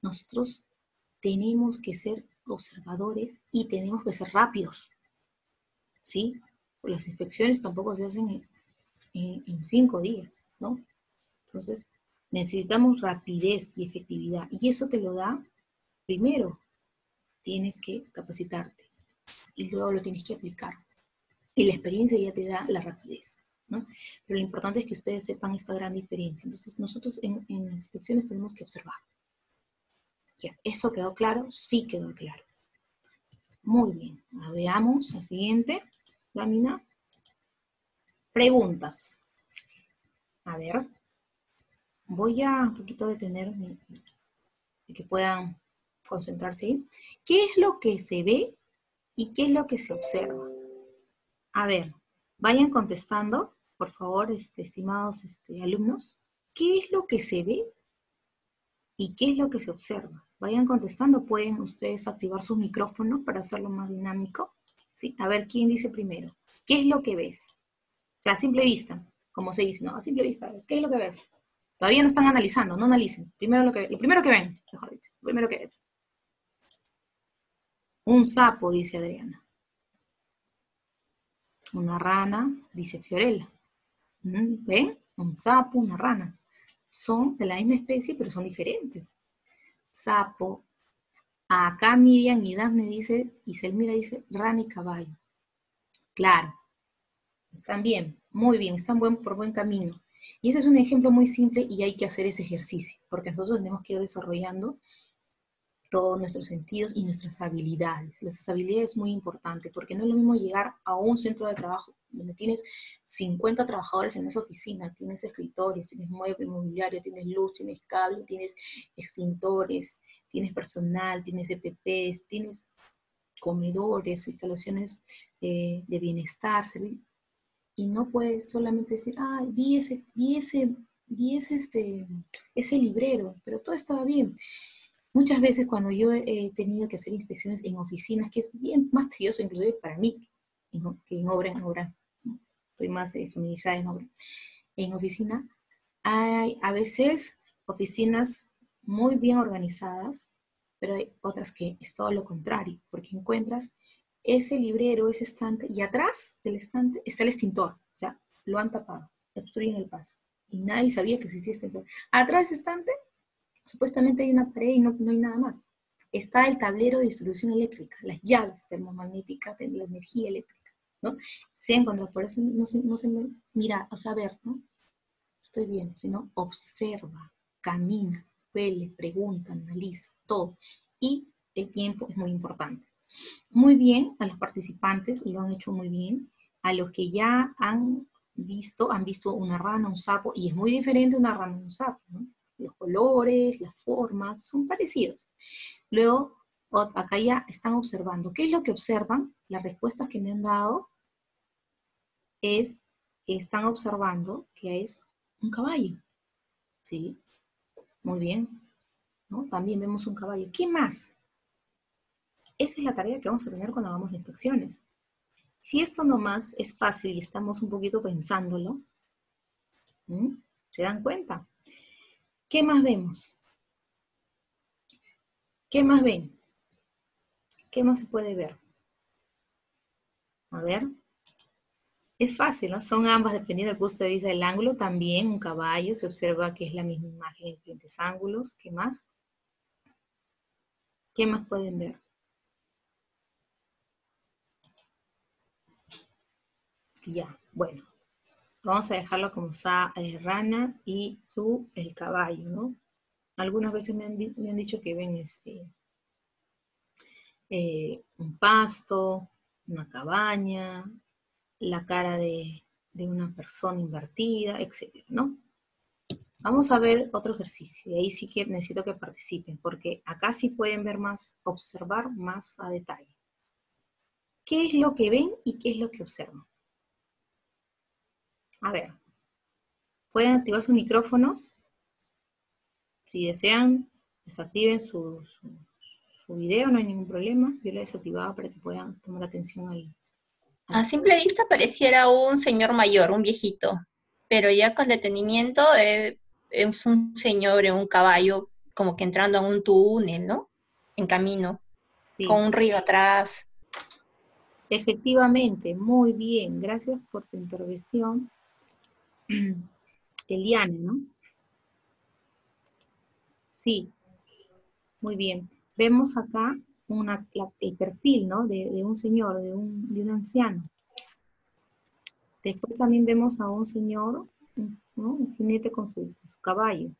nosotros tenemos que ser observadores y tenemos que ser rápidos, ¿sí? Pues las inspecciones tampoco se hacen en 5 días, ¿no? Entonces, necesitamos rapidez y efectividad. Y eso te lo da, primero, tienes que capacitarte y luego lo tienes que aplicar. Y la experiencia ya te da la rapidez, ¿no? Pero lo importante es que ustedes sepan esta gran diferencia. Entonces, nosotros en las inspecciones tenemos que observar. Ya, ¿eso quedó claro? Sí quedó claro. Muy bien. Veamos la siguiente lámina. Preguntas. A ver. Voy a un poquito detenerme de que puedan concentrarse ahí. ¿Qué es lo que se ve y qué es lo que se observa? A ver, vayan contestando, por favor, estimados alumnos. ¿Qué es lo que se ve y qué es lo que se observa? Vayan contestando, pueden ustedes activar sus micrófonos para hacerlo más dinámico. ¿Sí? A ver, ¿quién dice primero? ¿Qué es lo que ves? O sea, a simple vista, como se dice, ¿no? A simple vista, ¿qué es lo que ves? Todavía no están analizando, no analicen. Primero lo primero que ven, mejor dicho, lo primero que ves. Un sapo, dice Adriana. Una rana, dice Fiorella. ¿Ven? Un sapo, una rana. Son de la misma especie, pero son diferentes. Sapo. Acá Miriam y Dafne dice, y Selmira dice, rana y caballo. Claro. Están bien, muy bien, están por buen camino. Y ese es un ejemplo muy simple y hay que hacer ese ejercicio, porque nosotros tenemos que ir desarrollando todos nuestros sentidos y nuestras habilidades. Las habilidades es muy importante, porque no es lo mismo llegar a un centro de trabajo donde tienes 50 trabajadores en esa oficina, tienes escritorios, tienes mueble, mobiliario, tienes luz, tienes cable, tienes extintores, tienes personal, tienes EPPs, tienes comedores, instalaciones de bienestar, y no puedes solamente decir, ah, ese librero, pero todo estaba bien. Muchas veces cuando yo he tenido que hacer inspecciones en oficinas, que es bien más tedioso inclusive para mí, que en obra, estoy más familiarizada en oficina, hay a veces oficinas muy bien organizadas, pero hay otras que es todo lo contrario, porque encuentras ese librero, ese estante, y atrás del estante está el extintor, o sea, lo han tapado, obstruyen el paso, y nadie sabía que existía este extintor. Atrás del estante, supuestamente hay una pared y no hay nada más. Está el tablero de distribución eléctrica, las llaves termomagnéticas de la energía eléctrica, ¿no? Se encuentra, por eso no se mira, o sea, a ver, ¿no? Estoy bien, sino observa, camina, huele, pregunta, analiza, todo. Y el tiempo es muy importante. Muy bien, a los participantes lo han hecho muy bien. A los que ya han visto una rana, un sapo, y es muy diferente una rana y un sapo, ¿no? Los colores, las formas, son parecidos. Luego, acá ya están observando. ¿Qué es lo que observan? Las respuestas que me han dado es que están observando que es un caballo. ¿Sí? Muy bien, ¿no? También vemos un caballo. ¿Qué más? Esa es la tarea que vamos a tener cuando hagamos inspecciones. Si esto nomás es fácil y estamos un poquito pensándolo, ¿se dan cuenta? ¿Qué más vemos? ¿Qué más ven? ¿Qué más se puede ver? A ver. Es fácil, ¿no? Son ambas dependiendo del punto de vista del ángulo. También un caballo, se observa que es la misma imagen en diferentes ángulos. ¿Qué más? ¿Qué más pueden ver? Ya, bueno. Vamos a dejarlo como rana y el caballo, ¿no? Algunas veces me han dicho que ven un pasto, una cabaña, la cara de una persona invertida, etcétera, ¿no? Vamos a ver otro ejercicio, y ahí sí que necesito que participen, porque acá sí pueden ver más, observar más a detalle. ¿Qué es lo que ven y qué es lo que observan? A ver, pueden activar sus micrófonos. Si desean, desactiven su video, no hay ningún problema. Yo la desactivaba para que puedan tomar atención al... A simple vista pareciera un señor mayor, un viejito, pero ya con detenimiento es un señor en un caballo, como que entrando a un túnel, ¿no? En camino, Sí, con un río atrás. efectivamente, muy bien. Gracias por tu intervención, Eliana, ¿no? Sí, muy bien. Vemos acá el perfil, ¿no? De un señor, de un anciano. Después también vemos a un señor, ¿no? Un jinete con su caballo.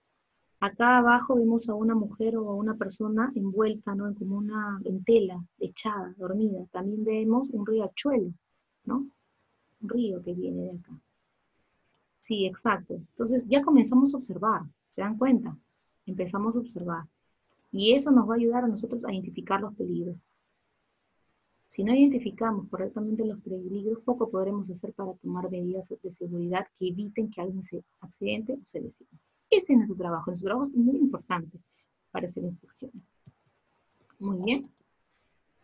Acá abajo vemos a una mujer o a una persona envuelta, ¿no? Como en tela, echada, dormida. También vemos un riachuelo, ¿no? Un río que viene de acá. Sí, exacto. Entonces ya comenzamos a observar, ¿se dan cuenta? Empezamos a observar. Y eso nos va a ayudar a nosotros a identificar los peligros. Si no identificamos correctamente los peligros, poco podremos hacer para tomar medidas de seguridad que eviten que alguien se accidente o se lesione. Ese es nuestro trabajo. Nuestro trabajo es muy importante para hacer inspecciones. Muy bien.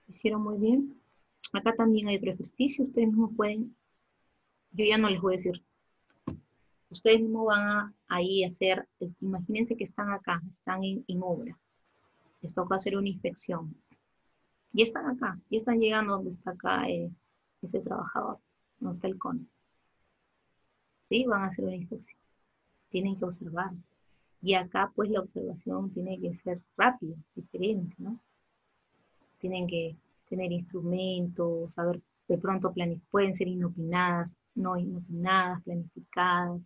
Hicieron muy bien. Acá también hay otro ejercicio. Ustedes mismos pueden Yo ya no les voy a decir. Ustedes mismos van a ir a hacer, imagínense que están acá, están en obra. Les toca hacer una inspección. Ya están acá, ya están llegando donde está acá ese trabajador, donde está el cono. ¿Sí? Van a hacer una inspección. Tienen que observar. Y acá, pues, la observación tiene que ser rápida, diferente, ¿no? Tienen que tener instrumentos, saber, de pronto pueden ser inopinadas, no inopinadas, planificadas.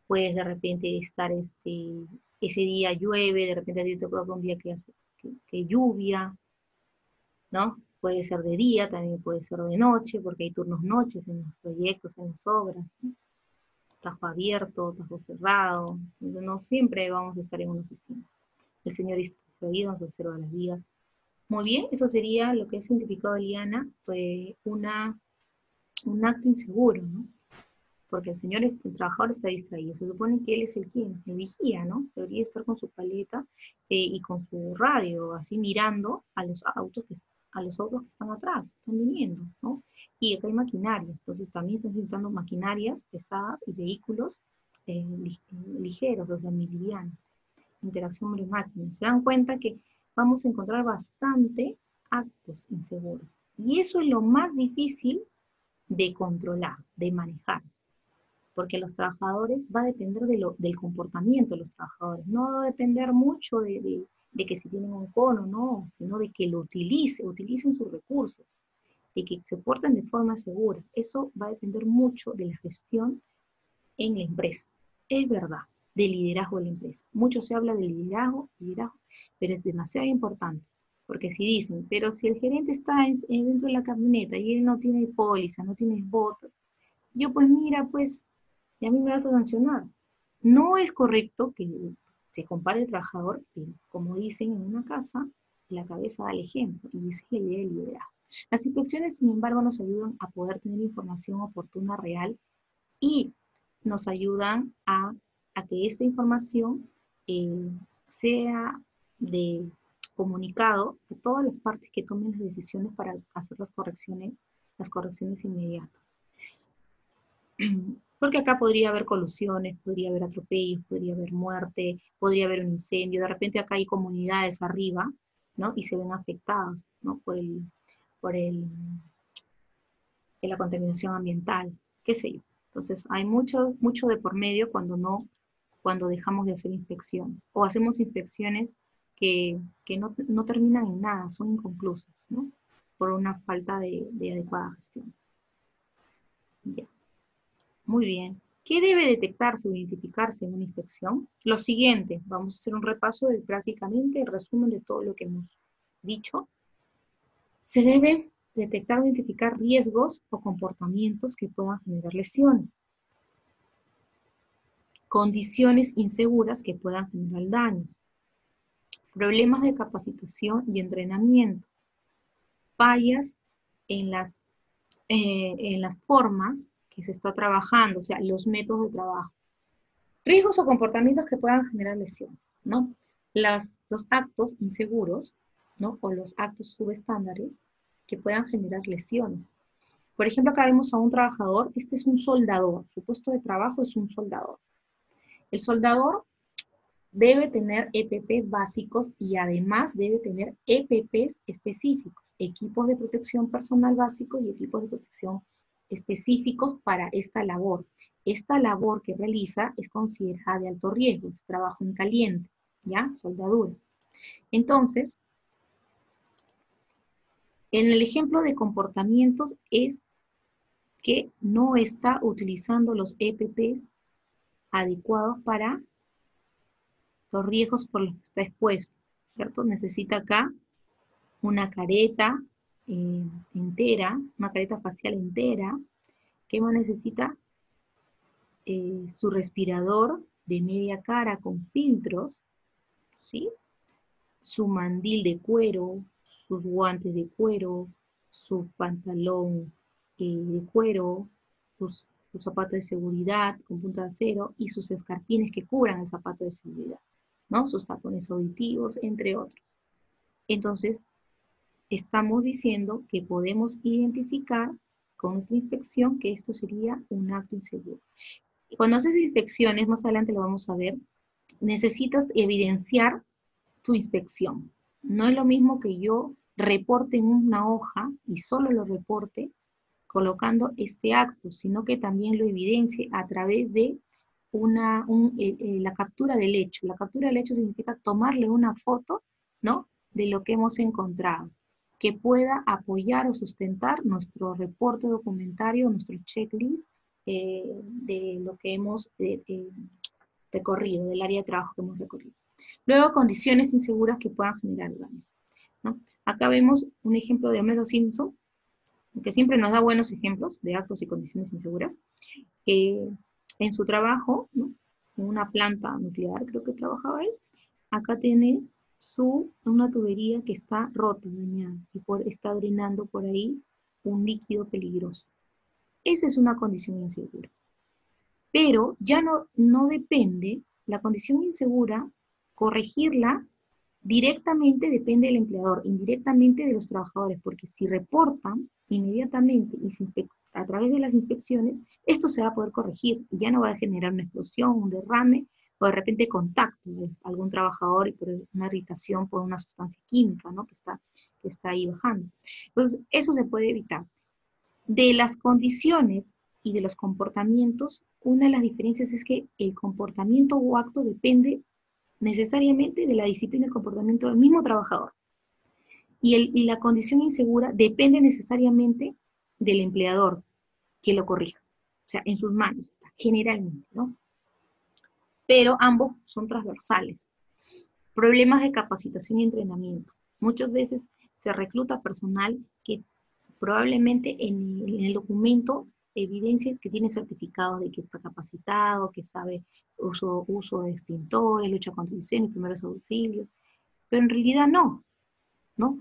Puedes de repente estar, ese día llueve, de repente a ti te toca un día que hace que lluvia, ¿no? Puede ser de día, también puede ser de noche, porque hay turnos noches en los proyectos, en las obras, ¿no? Tajo abierto, tajo cerrado, entonces no siempre vamos a estar en una oficina. El señor está ahí, nos observa las vías. Muy bien, eso sería lo que es identificado Eliana, fue un acto inseguro, ¿no? Porque el trabajador está distraído. Se supone que él es el vigía, ¿no? Debería estar con su paleta y con su radio, así mirando a los autos que están atrás, están viniendo, ¿no? Y acá hay maquinarias, entonces también están necesitando maquinarias pesadas y vehículos ligeros, o sea, livianos. Interacción hombre-máquina. Se dan cuenta que vamos a encontrar bastante actos inseguros. Y eso es lo más difícil de controlar, de manejar. Porque los trabajadores va a depender del comportamiento de los trabajadores. No va a depender mucho de que si tienen un cono, no, sino de que lo utilicen sus recursos, de que se porten de forma segura. Eso va a depender mucho de la gestión en la empresa. Es verdad, del liderazgo de la empresa. Mucho se habla de liderazgo, pero es demasiado importante. Porque si dicen, pero si el gerente está dentro de la camioneta y él no tiene póliza, no tiene botas, yo pues mira, pues, y a mí me vas a sancionar. No es correcto que se compare el trabajador, pero como dicen en una casa, la cabeza da el ejemplo, y esa es la idea del liderazgo. Las inspecciones, sin embargo, nos ayudan a poder tener información oportuna, real, y nos ayudan a que esta información sea de comunicado a todas las partes que tomen las decisiones para hacer las correcciones inmediatas. Porque acá podría haber colusiones, podría haber atropellos, podría haber muerte, podría haber un incendio. De repente acá hay comunidades arriba, ¿no? Y se ven afectados, ¿no? Por la contaminación ambiental, qué sé yo. Entonces hay mucho de por medio cuando dejamos de hacer inspecciones. O hacemos inspecciones que no terminan en nada, son inconclusas, ¿no? Por una falta de adecuada gestión. Ya. Muy bien. ¿Qué debe detectarse o identificarse en una inspección? Lo siguiente, vamos a hacer un repaso de prácticamente el resumen de todo lo que hemos dicho. Se debe detectar o identificar riesgos o comportamientos que puedan generar lesiones, condiciones inseguras que puedan generar daños, problemas de capacitación y entrenamiento, fallas en las formas que se está trabajando, o sea, los métodos de trabajo. Riesgos o comportamientos que puedan generar lesiones, ¿no? Los actos inseguros, ¿no? O los actos subestándares que puedan generar lesiones. Por ejemplo, acá vemos a un trabajador, este es un soldador, su puesto de trabajo es un soldador. El soldador debe tener EPPs básicos y además debe tener EPPs específicos, equipos de protección personal básicos y equipos de protección específicos para esta labor. Esta labor que realiza es considerada de alto riesgo, es trabajo en caliente, ¿ya? Soldadura. Entonces, en el ejemplo de comportamientos es que no está utilizando los EPPs adecuados para los riesgos por los que está expuesto, ¿cierto? Necesita acá una careta entera, una careta facial entera. ¿Qué más necesita? Su respirador de media cara con filtros, ¿sí? Su mandil de cuero, sus guantes de cuero, su pantalón de cuero, sus zapatos de seguridad con punta de acero y sus escarpines que cubran el zapato de seguridad, ¿no? Sus tapones auditivos, entre otros. Entonces, estamos diciendo que podemos identificar con nuestra inspección que esto sería un acto inseguro. Y cuando haces inspecciones, más adelante lo vamos a ver, necesitas evidenciar tu inspección. No es lo mismo que yo reporte en una hoja y solo lo reporte colocando este acto, sino que también lo evidencie a través de la captura del hecho. La captura del hecho significa tomarle una foto, ¿no?, de lo que hemos encontrado, que pueda apoyar o sustentar nuestro reporte documentario, nuestro checklist de lo que hemos recorrido, del área de trabajo que hemos recorrido. Luego, condiciones inseguras que puedan generar daños, ¿no? Acá vemos un ejemplo de Homero Simpson, que siempre nos da buenos ejemplos de actos y condiciones inseguras. En su trabajo, ¿no?, en una planta nuclear, creo que trabajaba él, acá tiene una tubería que está rota, dañada, y está drenando por ahí un líquido peligroso. Esa es una condición insegura. Pero ya no depende, la condición insegura, corregirla directamente depende del empleador, indirectamente de los trabajadores, porque si reportan inmediatamente y a través de las inspecciones, esto se va a poder corregir y ya no va a generar una explosión, un derrame, o de repente contacto de algún trabajador y por una irritación por una sustancia química, ¿no?, que está ahí bajando. Entonces, eso se puede evitar. De las condiciones y de los comportamientos, una de las diferencias es que el comportamiento o acto depende necesariamente de la disciplina y el comportamiento del mismo trabajador. Y la condición insegura depende necesariamente del empleador que lo corrija. O sea, en sus manos está, generalmente, ¿no? Pero ambos son transversales. Problemas de capacitación y entrenamiento. Muchas veces se recluta personal que probablemente en el documento evidencia que tiene certificado de que está capacitado, que sabe uso de extintores, lucha contra incendios, primeros auxilios, pero en realidad no, ¿no?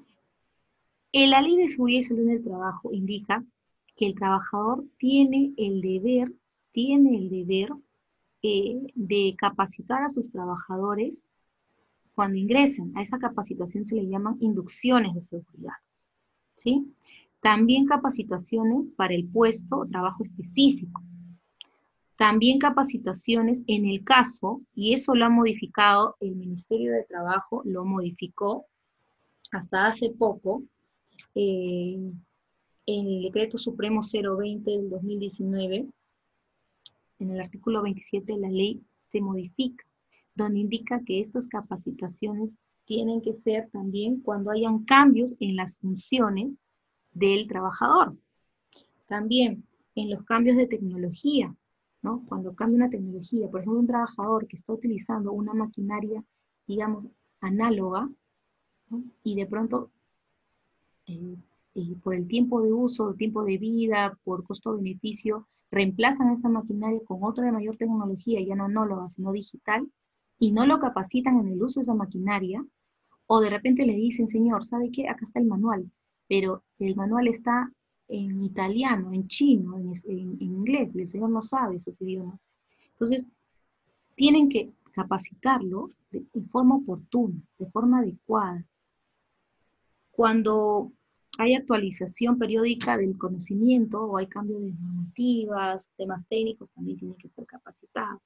La Ley de Seguridad y Salud en el Trabajo indica que el trabajador tiene el deber de capacitar a sus trabajadores cuando ingresen. A esa capacitación se le llaman inducciones de seguridad, ¿sí? También capacitaciones para el puesto o trabajo específico. También capacitaciones en el caso, y eso lo ha modificado el Ministerio de Trabajo, lo modificó hasta hace poco, en el Decreto Supremo 020 del 2019, en el artículo 27 de la ley se modifica, donde indica que estas capacitaciones tienen que ser también cuando hayan cambios en las funciones del trabajador. También en los cambios de tecnología, ¿no? Cuando cambia una tecnología, por ejemplo, un trabajador que está utilizando una maquinaria, digamos, análoga, ¿no?, y de pronto, por el tiempo de uso, tiempo de vida, por costo-beneficio, reemplazan esa maquinaria con otra de mayor tecnología, ya no análoga, sino digital, y no lo capacitan en el uso de esa maquinaria, o de repente le dicen, señor, ¿sabe qué? Acá está el manual, pero el manual está en italiano, en chino, en inglés, y el señor no sabe esos idiomas. Entonces, tienen que capacitarlo de forma oportuna, de forma adecuada. Cuando hay actualización periódica del conocimiento o hay cambio de normativas, temas técnicos, también tienen que ser capacitados.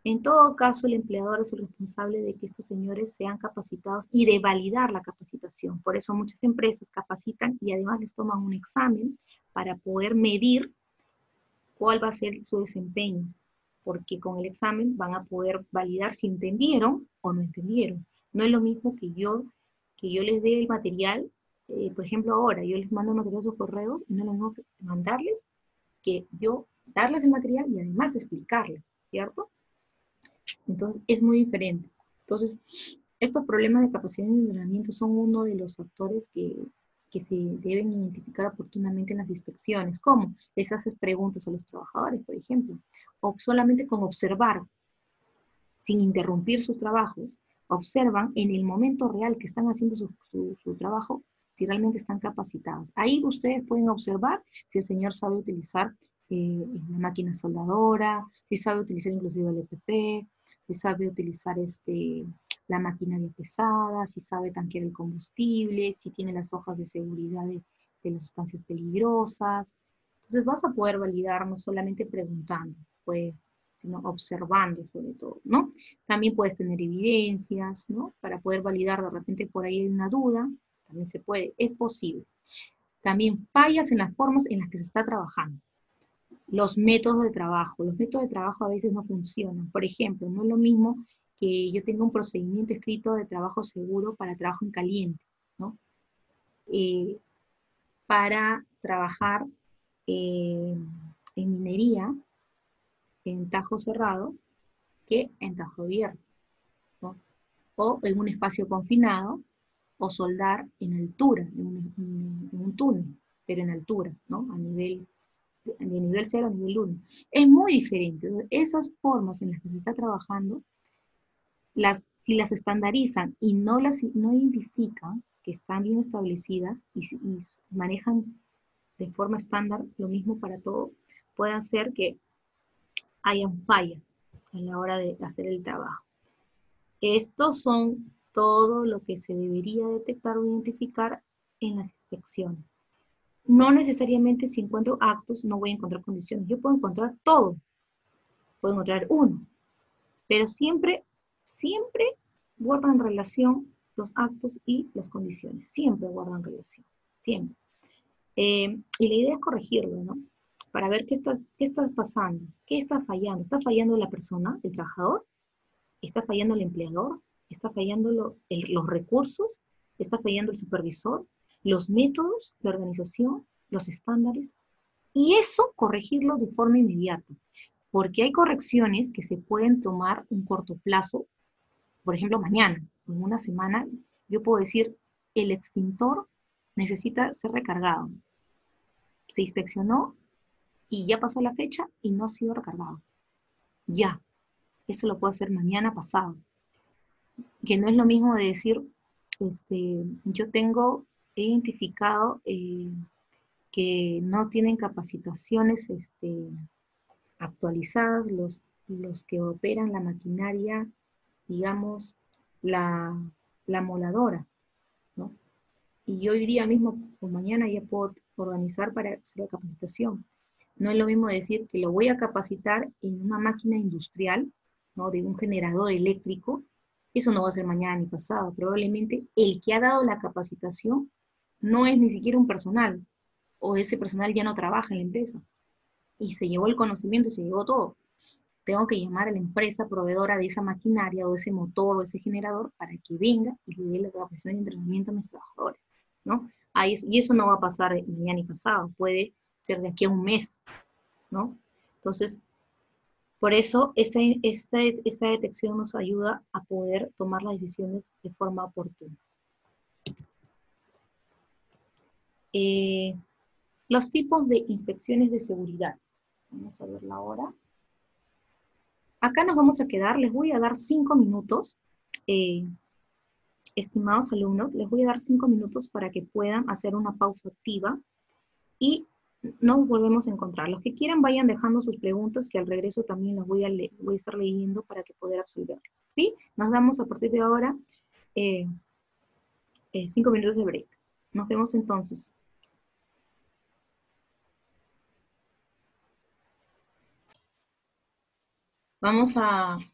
En todo caso, el empleador es el responsable de que estos señores sean capacitados y de validar la capacitación. Por eso muchas empresas capacitan y además les toman un examen para poder medir cuál va a ser su desempeño, porque con el examen van a poder validar si entendieron o no entendieron. No es lo mismo que yo les dé el material, por ejemplo ahora, yo les mando el material a sus correos, y no es lo mismo que mandarles que yo darles el material y además explicarles, ¿cierto? Entonces, es muy diferente. Entonces, estos problemas de capacidad de entrenamiento son uno de los factores que se deben identificar oportunamente en las inspecciones. ¿Cómo? Les haces preguntas a los trabajadores, por ejemplo, o solamente con observar, sin interrumpir sus trabajos, observan en el momento real que están haciendo su trabajo, si realmente están capacitados. Ahí ustedes pueden observar si el señor sabe utilizar la máquina soldadora, si sabe utilizar inclusive el EPP, si sabe utilizar la maquinaria pesada, si sabe tanquear el combustible, si tiene las hojas de seguridad de las sustancias peligrosas. Entonces vas a poder validar no solamente preguntando, pues, sino observando sobre todo, ¿no? También puedes tener evidencias, ¿no? Para poder validar, de repente por ahí hay una duda, también se puede, es posible. También fallas en las formas en las que se está trabajando. Los métodos de trabajo. Los métodos de trabajo a veces no funcionan. Por ejemplo, no es lo mismo que yo tenga un procedimiento escrito de trabajo seguro para trabajo en caliente, ¿no? Para trabajar en minería, en tajo cerrado, que en tajo abierto, ¿no? O en un espacio confinado, o soldar en altura, en un túnel, pero en altura, ¿no? De nivel 0 a nivel 1. Es muy diferente. Entonces, esas formas en las que se está trabajando, si las estandarizan y no identifican que están bien establecidas y manejan de forma estándar lo mismo para todo, puede hacer que hayan fallas a la hora de hacer el trabajo. Estos son todo lo que se debería detectar o identificar en las inspecciones. No necesariamente si encuentro actos no voy a encontrar condiciones. Yo puedo encontrar todo, puedo encontrar uno, pero siempre guardan relación los actos y las condiciones. Siempre guardan relación, siempre. Y la idea es corregirlo, ¿no? Para ver qué está pasando, qué está fallando. ¿Está fallando la persona, el trabajador? ¿Está fallando el empleador? ¿Está fallando los recursos? ¿Está fallando el supervisor? ¿Los métodos, la organización, los estándares? Y eso corregirlo de forma inmediata, porque hay correcciones que se pueden tomar un corto plazo, por ejemplo, mañana, en una semana, yo puedo decir, el extintor necesita ser recargado. Se inspeccionó y ya pasó la fecha y no ha sido recargado. Ya, eso lo puedo hacer mañana pasado. Que no es lo mismo de decir, yo he identificado que no tienen capacitaciones actualizadas los que operan la maquinaria, digamos, la, la moladora, ¿no? Y yo hoy día mismo o mañana ya puedo organizar para hacer la capacitación. No es lo mismo decir que lo voy a capacitar en una máquina industrial, ¿no? De un generador eléctrico. Eso no va a ser mañana ni pasado. Probablemente el que ha dado la capacitación no es ni siquiera un personal, o ese personal ya no trabaja en la empresa. Y se llevó el conocimiento y se llevó todo. Tengo que llamar a la empresa proveedora de esa maquinaria o ese motor o ese generador para que venga y le dé la capacitación y entrenamiento a mis trabajadores, ¿no? Y eso no va a pasar mañana ni pasado, puede ser de aquí a un mes, ¿no? Entonces, por eso esta detección nos ayuda a poder tomar las decisiones de forma oportuna. Los tipos de inspecciones de seguridad. Vamos a verla ahora. Acá nos vamos a quedar, les voy a dar 5 minutos, estimados alumnos, les voy a dar 5 minutos para que puedan hacer una pausa activa y nos volvemos a encontrar. Los que quieran vayan dejando sus preguntas, que al regreso también las voy a estar leyendo para que poder absolverlas. ¿Sí? Nos damos a partir de ahora 5 minutos de break. Nos vemos entonces.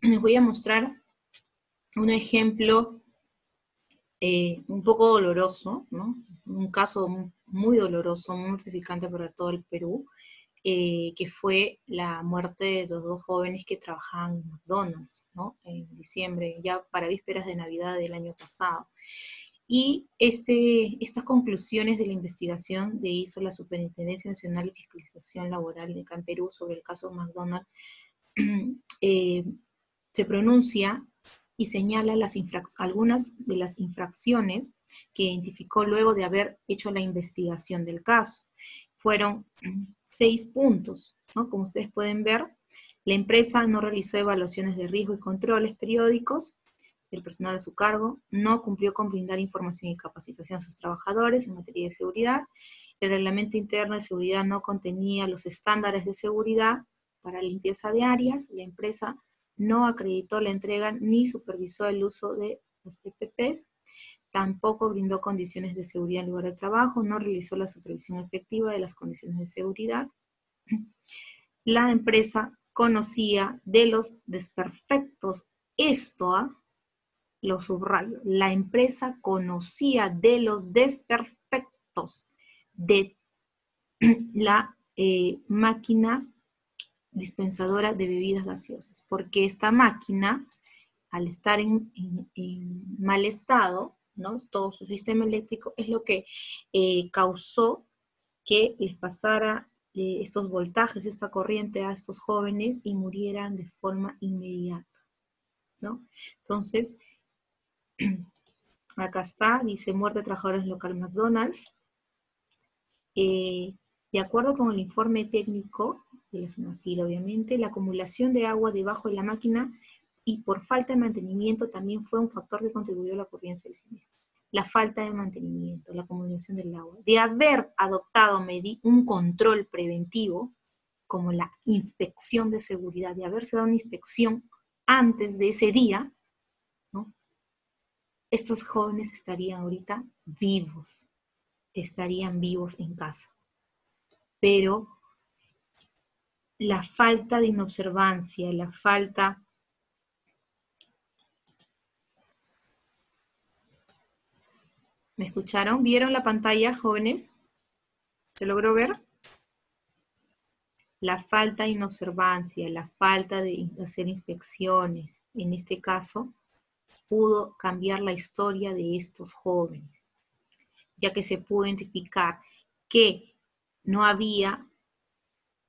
Les voy a mostrar un ejemplo un poco doloroso, ¿no? Un caso muy doloroso, muy mortificante para todo el Perú, que fue la muerte de los dos jóvenes que trabajaban en McDonald's, ¿no? En diciembre, ya para vísperas de Navidad del año pasado. Y estas conclusiones de la investigación que hizo la Superintendencia Nacional de Fiscalización Laboral de acá en Perú sobre el caso McDonald's, se pronuncia y señala algunas de las infracciones que identificó luego de haber hecho la investigación del caso. Fueron 6 puntos, ¿no? Como ustedes pueden ver, la empresa no realizó evaluaciones de riesgo y controles periódicos del personal a su cargo, no cumplió con brindar información y capacitación a sus trabajadores en materia de seguridad, el reglamento interno de seguridad no contenía los estándares de seguridad para limpieza de áreas, la empresa no acreditó la entrega ni supervisó el uso de los EPPs, tampoco brindó condiciones de seguridad en lugar de trabajo, no realizó la supervisión efectiva de las condiciones de seguridad, La empresa conocía de los desperfectos. Esto, lo subrayo, la empresa conocía de los desperfectos de la máquina dispensadora de bebidas gaseosas, porque esta máquina, al estar en mal estado, ¿no? Todo su sistema eléctrico es lo que causó que les pasara estos voltajes, esta corriente a estos jóvenes y murieran de forma inmediata, ¿no? Entonces, acá está, dice muerte de trabajadores local McDonald's. De acuerdo con el informe técnico de la Sunafil, obviamente, la acumulación de agua debajo de la máquina y por falta de mantenimiento también fue un factor que contribuyó a la ocurrencia del siniestro. La falta de mantenimiento, la acumulación del agua. De haber adoptado un control preventivo, como la inspección de seguridad, de haberse dado una inspección antes de ese día, ¿no? Estos jóvenes estarían ahorita vivos, estarían vivos en casa. Pero la falta de inobservancia, la falta... ¿Me escucharon? ¿Vieron la pantalla, jóvenes? ¿Se logró ver? La falta de inobservancia, la falta de hacer inspecciones, en este caso, pudo cambiar la historia de estos jóvenes, ya que se pudo identificar que no había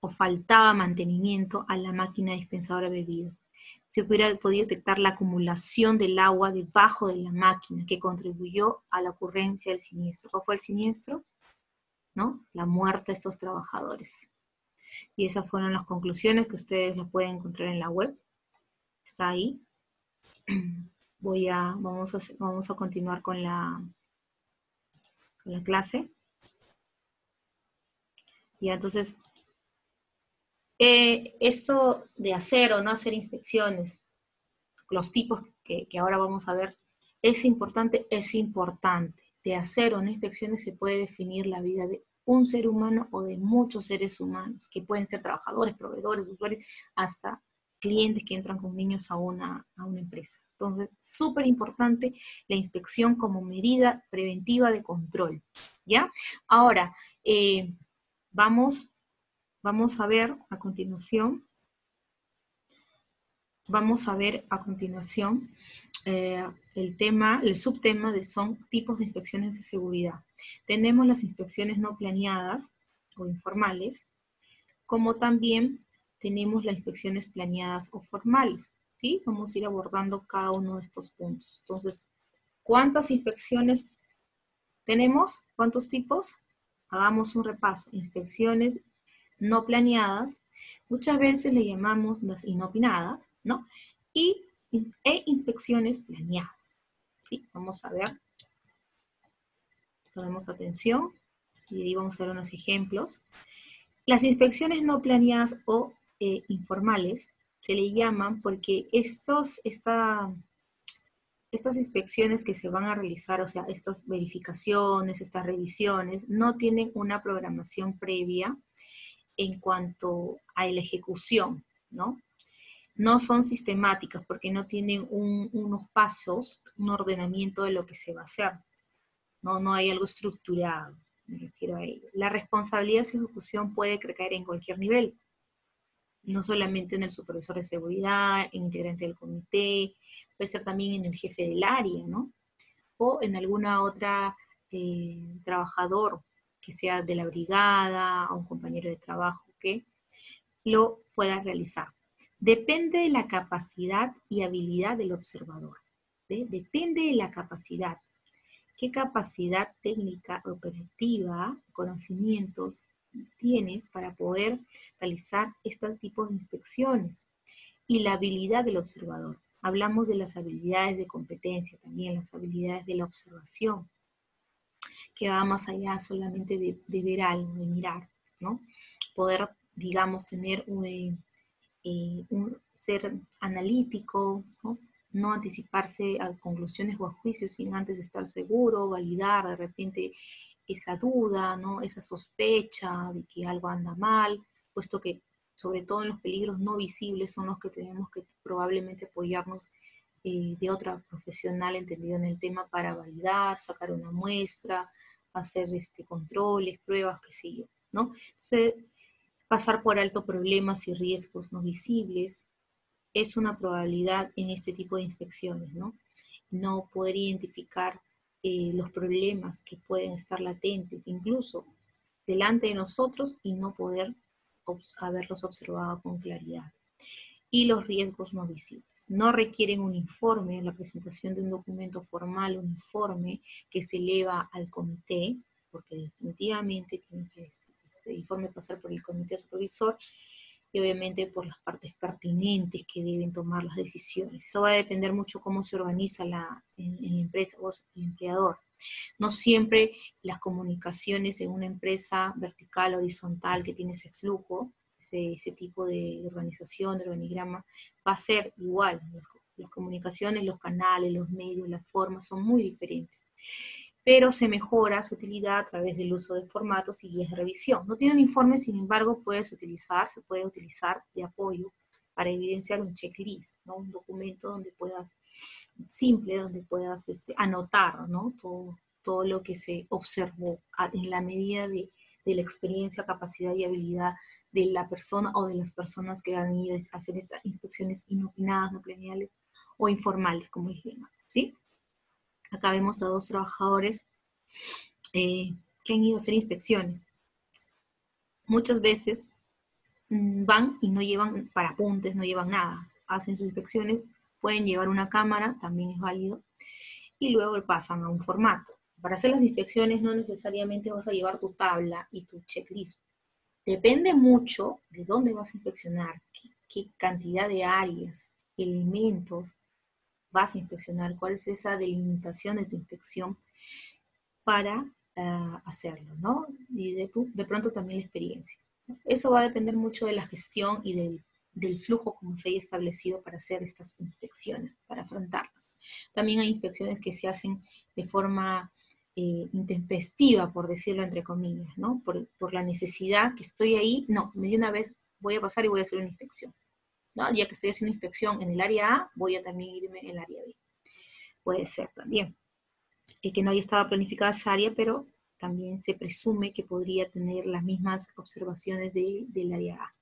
o faltaba mantenimiento a la máquina dispensadora de bebidas. Se hubiera podido detectar la acumulación del agua debajo de la máquina que contribuyó a la ocurrencia del siniestro. ¿Cuál fue el siniestro? ¿No? La muerte de estos trabajadores. Y esas fueron las conclusiones que ustedes las pueden encontrar en la web. Está ahí. Vamos a continuar con la clase. Y entonces, esto de hacer o no hacer inspecciones, los tipos que ahora vamos a ver, es importante. De hacer o no inspecciones se puede definir la vida de un ser humano o de muchos seres humanos, que pueden ser trabajadores, proveedores, usuarios, hasta clientes que entran con niños a una empresa. Entonces, súper importante la inspección como medida preventiva de control, ¿ya? Ahora, vamos a ver a continuación, el subtema son tipos de inspecciones de seguridad. Tenemos las inspecciones no planeadas o informales, como también tenemos las inspecciones planeadas o formales, ¿sí? Vamos a ir abordando cada uno de estos puntos. Entonces, ¿cuántas inspecciones tenemos? ¿Cuántos tipos? Hagamos un repaso. Inspecciones no planeadas, muchas veces le llamamos las inopinadas, ¿no? E inspecciones planeadas, ¿sí? Vamos a ver, ponemos atención, y ahí vamos a ver unos ejemplos. Las inspecciones no planeadas o informales se le llaman porque estas inspecciones que se van a realizar, o sea, estas verificaciones, estas revisiones, no tienen una programación previa en cuanto a la ejecución, ¿no? No son sistemáticas porque no tienen unos pasos, un ordenamiento de lo que se va a hacer. No hay algo estructurado, me refiero a ello. La responsabilidad de su ejecución puede recaer en cualquier nivel, no solamente en el supervisor de seguridad, en integrante del comité, puede ser también en el jefe del área, ¿no? O en alguna otra trabajador que sea de la brigada, o un compañero de trabajo que lo pueda realizar. Depende de la capacidad y habilidad del observador. ¿Sí? Depende de la capacidad. ¿Qué capacidad técnica, operativa, conocimientos tienes para poder realizar estos tipos de inspecciones? Y la habilidad del observador. Hablamos de las habilidades de competencia también, las habilidades de la observación, que va más allá solamente de ver algo, de mirar, ¿no? Poder, digamos, tener un ser analítico, ¿no? No anticiparse a conclusiones o a juicios sin antes estar seguro, validar de repente esa duda, ¿no? Esa sospecha de que algo anda mal, puesto que sobre todo en los peligros no visibles son los que tenemos que probablemente apoyarnos de otra profesional entendido en el tema para validar, sacar una muestra, hacer controles, pruebas, qué sé yo, ¿no? Entonces, pasar por alto problemas y riesgos no visibles es una probabilidad en este tipo de inspecciones, ¿no? No poder identificar los problemas que pueden estar latentes, incluso delante de nosotros, y no poder haberlos observado con claridad. Y los riesgos no visibles. No requieren un informe, la presentación de un documento formal, un informe que se eleva al comité, porque definitivamente tiene que este informe pasar por el comité supervisor y obviamente por las partes pertinentes que deben tomar las decisiones. Eso va a depender mucho cómo se organiza en la empresa o el empleador. No siempre las comunicaciones en una empresa vertical, horizontal, que tiene ese flujo, ese tipo de organización, de organigrama, va a ser igual. Las comunicaciones, los canales, los medios, las formas son muy diferentes. Pero se mejora su utilidad a través del uso de formatos y guías de revisión. No tiene un informe, sin embargo, se puede utilizar de apoyo para evidenciar un checklist, ¿no? Un documento donde puedas, simple, donde puedas anotar, ¿no? Todo lo que se observó en la medida de la experiencia, capacidad y habilidad de la persona o de las personas que han ido a hacer estas inspecciones inopinadas, no planeales o informales, como les llaman, ¿sí? Acá vemos a dos trabajadores que han ido a hacer inspecciones. Muchas veces van y no llevan para apuntes, no llevan nada. Hacen sus inspecciones, pueden llevar una cámara, también es válido, y luego pasan a un formato. Para hacer las inspecciones no necesariamente vas a llevar tu tabla y tu checklist. Depende mucho de dónde vas a inspeccionar, qué cantidad de áreas, elementos vas a inspeccionar, cuál es esa delimitación de tu inspección para hacerlo, ¿no? Y de pronto también la experiencia. Eso va a depender mucho de la gestión y del flujo como se haya establecido para hacer estas inspecciones, para afrontarlas. También hay inspecciones que se hacen de forma intempestiva, por decirlo entre comillas, ¿no? Por la necesidad que estoy ahí, no, de una vez voy a pasar y voy a hacer una inspección, ¿no? Ya que estoy haciendo inspección en el área A, voy a también irme en el área B. Puede ser también. Que no haya estado planificada esa área, pero también se presume que podría tener las mismas observaciones del área A.